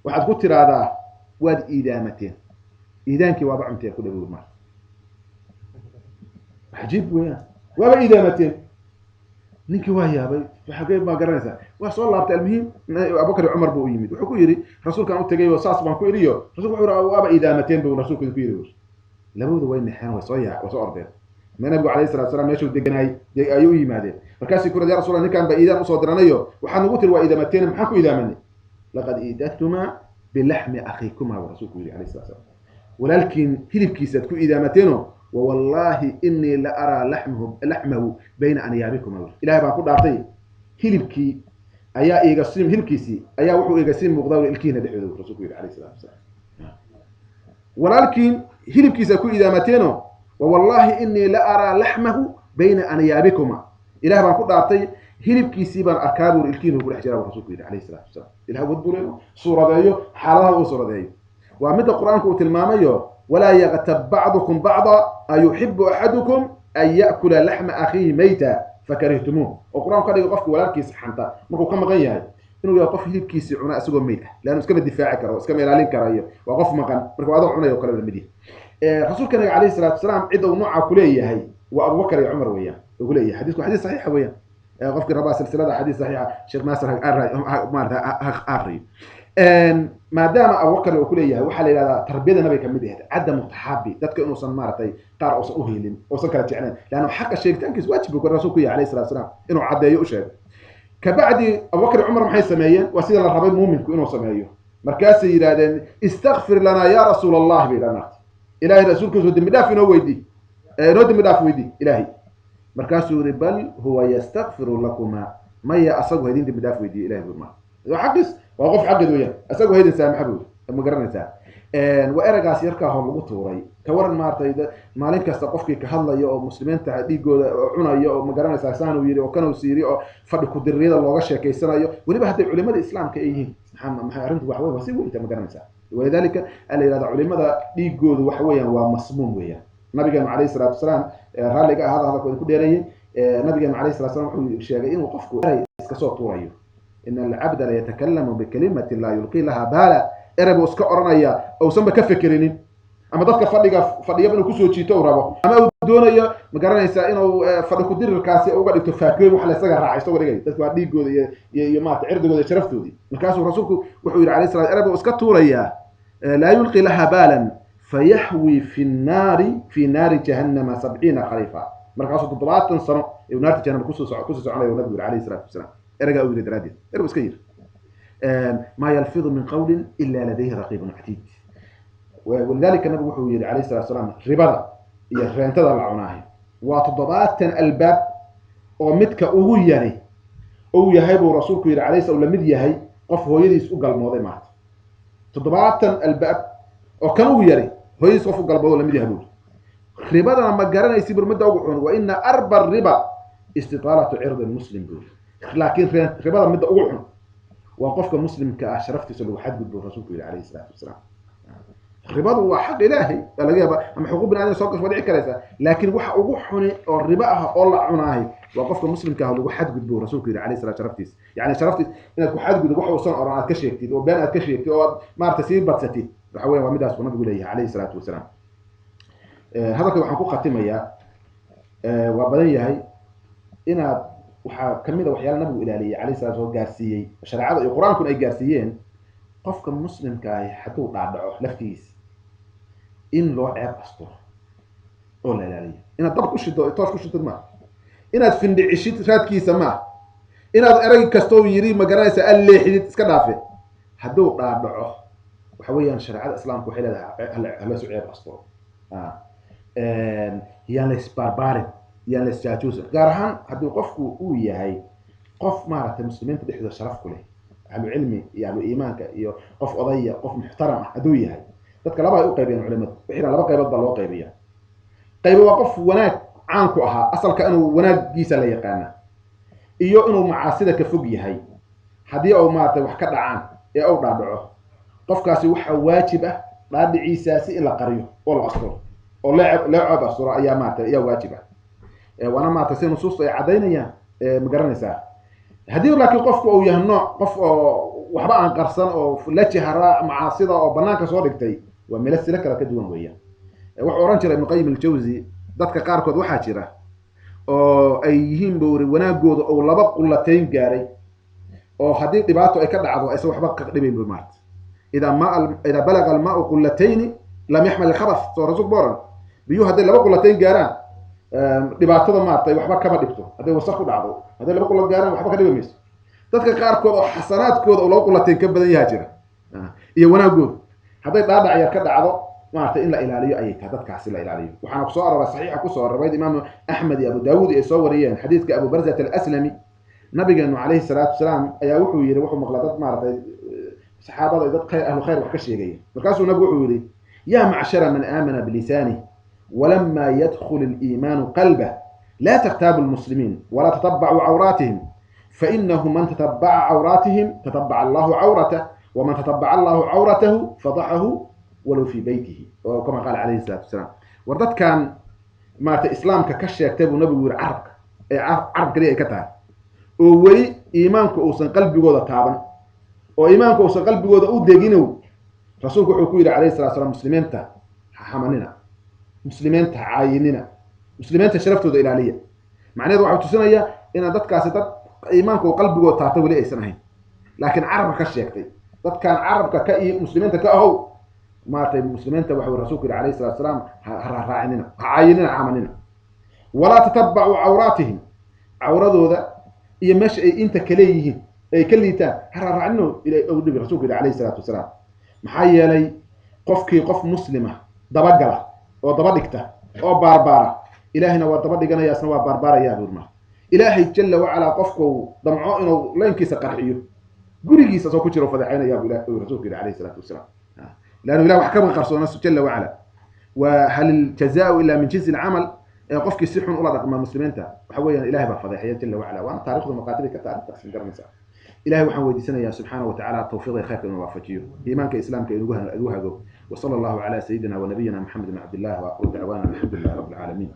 waxaad ku tiraahdaa waad iidaamateen iidaanki waa bacuntii ku dhaw mar عجيب ويا وما إذا متين نينكي ويا بي حقي ما قرنيسا وصل الله المهم أبو بكر وعمر بو يمد وحكو يري رسول كان أتجي وصاص بان كو يريو رسول وابا إذا متين بو رسول كو يريو لابد وين حان وصيا وصور ما نبي عليه الصلاه والسلام meeshuu deganay ayuu yimaadeen markaas ku raadiyo rasuul ninkan ba iidaan u soo diranayo waxaan ugu tir waa iidamateen maxaa ku iidaamanay laqad iidatuma bilahmi akhikuma wa rasuulku عليه الصلاه والسلام ولكن hilibkiisa ku iidamateeno wallahi inni la ara lahmahu bayna anyabikum ilaahay baan ku dhaartay hilibkii ayaa iiga sim hilibkiisi ayaa wuxuu iiga sim muuqdaa ilkiina dhexdooda rasuulku عليه الصلاه والسلام ولكن hilibkiisa ku iidamateeno والله إني لا أرى لحمه بين أنيابكما إله بان كل أعطي هلب كيسي بان أكابر الكين وقول حجرة ورسولك عليه الصلاة والسلام إله ودبوله صورة دايو حالها وصورة دايو ومدى القرآن كنت الماميو ولا يغتب بعضكم بعضا أيحب أحدكم أن يأكل لحم أخيه ميتا فكرهتموه والقرآن قال يقفك ولا كيس حنطا مركو كما غيّاي إنه يقف هلب كيسي عنا أسوق ميتا لأنه اسكم الدفاع كرا واسكم يلالين كرايو وقف مقان مركو هذا عنا يوكل بالمدينة رسول كان عليه الصلاة والسلام عدة نوع كلية هي وأبو بكر وعمر وياه يقول لي حديثكم حديث صحيح وياه غفك ربا سلسلة حديث صحيحة شيخ ناصر أري ما دام أبو بكر وكل إياه وحل إلى تربية النبي كمده عدم متحابي ذاتك إنه صنمارتي قار أو صأهيل أو صنكرت يعني لأنه حق الشيء تنكس واجب الرسول عليه الصلاة والسلام إنه عدا يؤشر كبعد أبو بكر وعمر محي سمايا وسيد الله الربيب مؤمن إنه سمايه مركز إلى استغفر لنا يا رسول الله بلنا إلهي رسولك سود مدافع نويدي نود مدافع ويدي إلهي مركز سوري بل هو يستغفر لكما ما يأسقوا هيدين مدافع ويدي إلهي بما وحقس وقف حق دويا أسقوا هيدين سامح حبود أما قرنا سا وأرجع سيركا هم مطوري كورن مارتا إذا مالك استقفك كهلا يا مسلمين تعديقوا عنا يا مقرنا ساسان ويري وكانوا سيري أو فرق الدريدة الله غشة كيسنا يا ولي حتى علماء الإسلام كأيهم محمد محارنت وحوي وسيبوا أنت مقرنا سا ولذلك قال إذا علماء ديقوا وحويا ومصموم ويا نبي عليه الصلاة والسلام هذا كل ديرين نبي عليه الصلاة والسلام شيئين وقفوا إسكسوت طوريو إن العبد لا يتكلم بكلمة لا يلقي لها بالا إرب وسكأرنايا أو سما كفكرين أما ضفك فضيا بنو كسو تشيتو ربا أما دونيا مقارنة إنه فضل كدير الكاسي أو قاعد يتفكر وحلا سجى راعي استوى رجعي تسمع ديجو يا ما تعرض جود شرفته دي مكاسو رسولك وحول عليه الصلاة إرب وسكأتوريا لا يلقي لها بالا فيحوي في نار جهنم 70 خريفا مركاسو تطلعات سنة ونار جهنم كسو عليه ونبي عليه الصلاة والسلام إرجع أولي درادي إرجع سكير ما يلفظ من قول إلا لديه رقيب عتيد ولذلك النبي وحوي عليه الصلاة والسلام ربضة ينتظر العناه وتضبات الباب ومتك أو يري أو يهيب رسولك عليه الصلاة والسلام مد يهي قف هو يدي سوق الماضي معه تضبات الباب وكانوا يري هو يدي سوق الماضي ولا مد يهبول ربضة لما جرنا يسيب المدة وقعون وإن أربع الربا استطالة عرض المسلم دول لكن ربضة مدة وقعون وقفك مسلم كأشرفت سلو حد بالرسول عليه الصلاة والسلام الربا هو حق إلهي أما حقوق بن آدم سوقف ودعي كريسة لكن وح أقوحني الرباها الله عناهي وقفك مسلم كهلو حد بالرسول عليه الصلاة شرفتيس يعني شرفتيس إنك حد بده وح وصل أراد كشيكتي وبين كشيكتي وما تسيب بتستي بحوي ومداس ونبي إليه عليه الصلاة والسلام هذا كده حقوق ختمية وبدأ هي إن waxaa kamid waxyaalo nabigu ilaaliye عليه الصلاة والسلام gaarsiiyay shariicada iyo quraanku ay gaarsiiyeen qofka muslimka ah haduu dhaadhaco laftiis in loo ceeb asto oo la ilaaliyo inaad dab ku shido toos ku shido ma inaad findicishid raadkiisa ma inaad erag kasto yiri ma garanaysa alleexid iska dhaafe haduu dhaadhaco waxa weeyaan shariicada islaamku waxay leedahay la soo ceeb asto yaan la isbarbaarin يعني السياسيوس قارهان هذا قفكو هو يهي قف مارة المسلمين تدحضر شرف كله على علمي يعني إيمانك قف قضية قف محترم هذا يهي ذاتك لابا يقوي بين علماء وحينا لابا قيبت ضلوا قيبية قيب وقف وناك عانكو أها أصل كأنه وناك جيسا ليقانا إنه معاصدة كفوق يهي هذه أو مارة وحكاد عان أو رابعه قف كاسي وحا واجبة بعد عيساسي إلا قريه ولا أصدر ولعب أصدر أيامات يا واجبة وانا ما تسين نصوص عدينيا مقرنسا هذه لكن قف او يهنو قف وحبا ان قرسن او لا جهراء معاصده او بنانك سو دغتي وملس لك كدوان ويا و اوران جير ابن قيم الجوزي dadka qaarkood waxaa jira oo ay yihiin bowri wanaagooda oo laba qullatayn gaaray oo haddii dhibaato ay ka dhacdo aysan waxba ka dhibayn bu maarta idaa balaga almaau qullatayni lam yaxmal ilkhabath soo rasuul boran biyuhu hadday laba qullatayn gaaraan dhibaatada maartay waxba kama dhibto hadday wasaq ku dhacdo hadday laba qulla gaaraan waxba ka dhibi mayso dadka qaarkood oo xasanaadkooda oo laba qullatayn ka badan yaha jira iyo wanaagooda hadday dhaadhac yar ka dhacdo maarta in la ilaaliyo ayay tahay dadkaasi la ilaaliyo waxaana kusoo aroray saxiixa kusoo aroray imaamu axmed iyo abu daawuud ay soo wariyeen xadiidka abu barzat alaslami nabigeenu calayhi salaatu wasalaam ayaa wuxuu yidhi wuxuu maqla dad maaragtay saxaabada dad khayr ahlu khayr wax ka sheegaya markaasuu nabigu wuxuu yidhi yaa macshara man aamana bilisanih ولما يدخل الإيمان قلبه لا تغتابوا المسلمين ولا تتبعوا عوراتهم فإنه من تتبع عوراتهم تتبع الله عورته ومن تتبع الله عورته فضحه ولو في بيته وكما قال عليه الصلاة والسلام وردت كان مارت إسلام ككشة يكتبوا نبي عرب عرب كليه كتاب وولي إيمانك أوصل قلبي جوده تابن وإيمانك أوصل قلبي جوده أودجينه رسولك حكوا عليه الصلاة والسلام مسلمين تا حملنا مسلمين تعايننا مسلمين تشرفتوا الإلهية معناه واحد تسنية إن ضد كاسدت إيمانك وقلبك وتعتبر ليه سنهين لكن عرب كشيكتي ضد كان عرب كأي مسلمين تكأهو ما تي مسلمين تبعوا الرسول عليه الصلاة والسلام راعيننا عايننا عاملنا ولا تتبعوا عوراتهم عورضوا ذا يمشي أنت كليه أي كليتا راعنه إلى الرسول عليه الصلاة والسلام محيا لي قف مسلمة ضبجله oo daba dhigta oo baarbaara ilaahina waa daba dhiganaya asna waa baarbaaraya burma ilaahay jalla wa ala qofku damco inuu leenkiisa qarxiyo gurigiisa soo ku jiro fadaxaynaya ilaahay rasuulka ilaahay sallallahu alayhi wasallam laana ilaahay wax ka qarsoona jalla wa ala wa hal aljazaa'u illa min jinsi al'amal qofki si xun ula dhaqma muslimiinta waxa weeyaan ilaahay baa fadaxaya jalla wa ala wa taariikhda maqaatilka taariikhda garanaysa إلهي وحنا ويدسنا سبحانه وتعالى التوفيق خير من وافجيه إيمانك إسلامك إلوها وصلى الله على سيدنا ونبينا محمد بن عبد الله وأقول دعوانا الحمد لله رب العالمين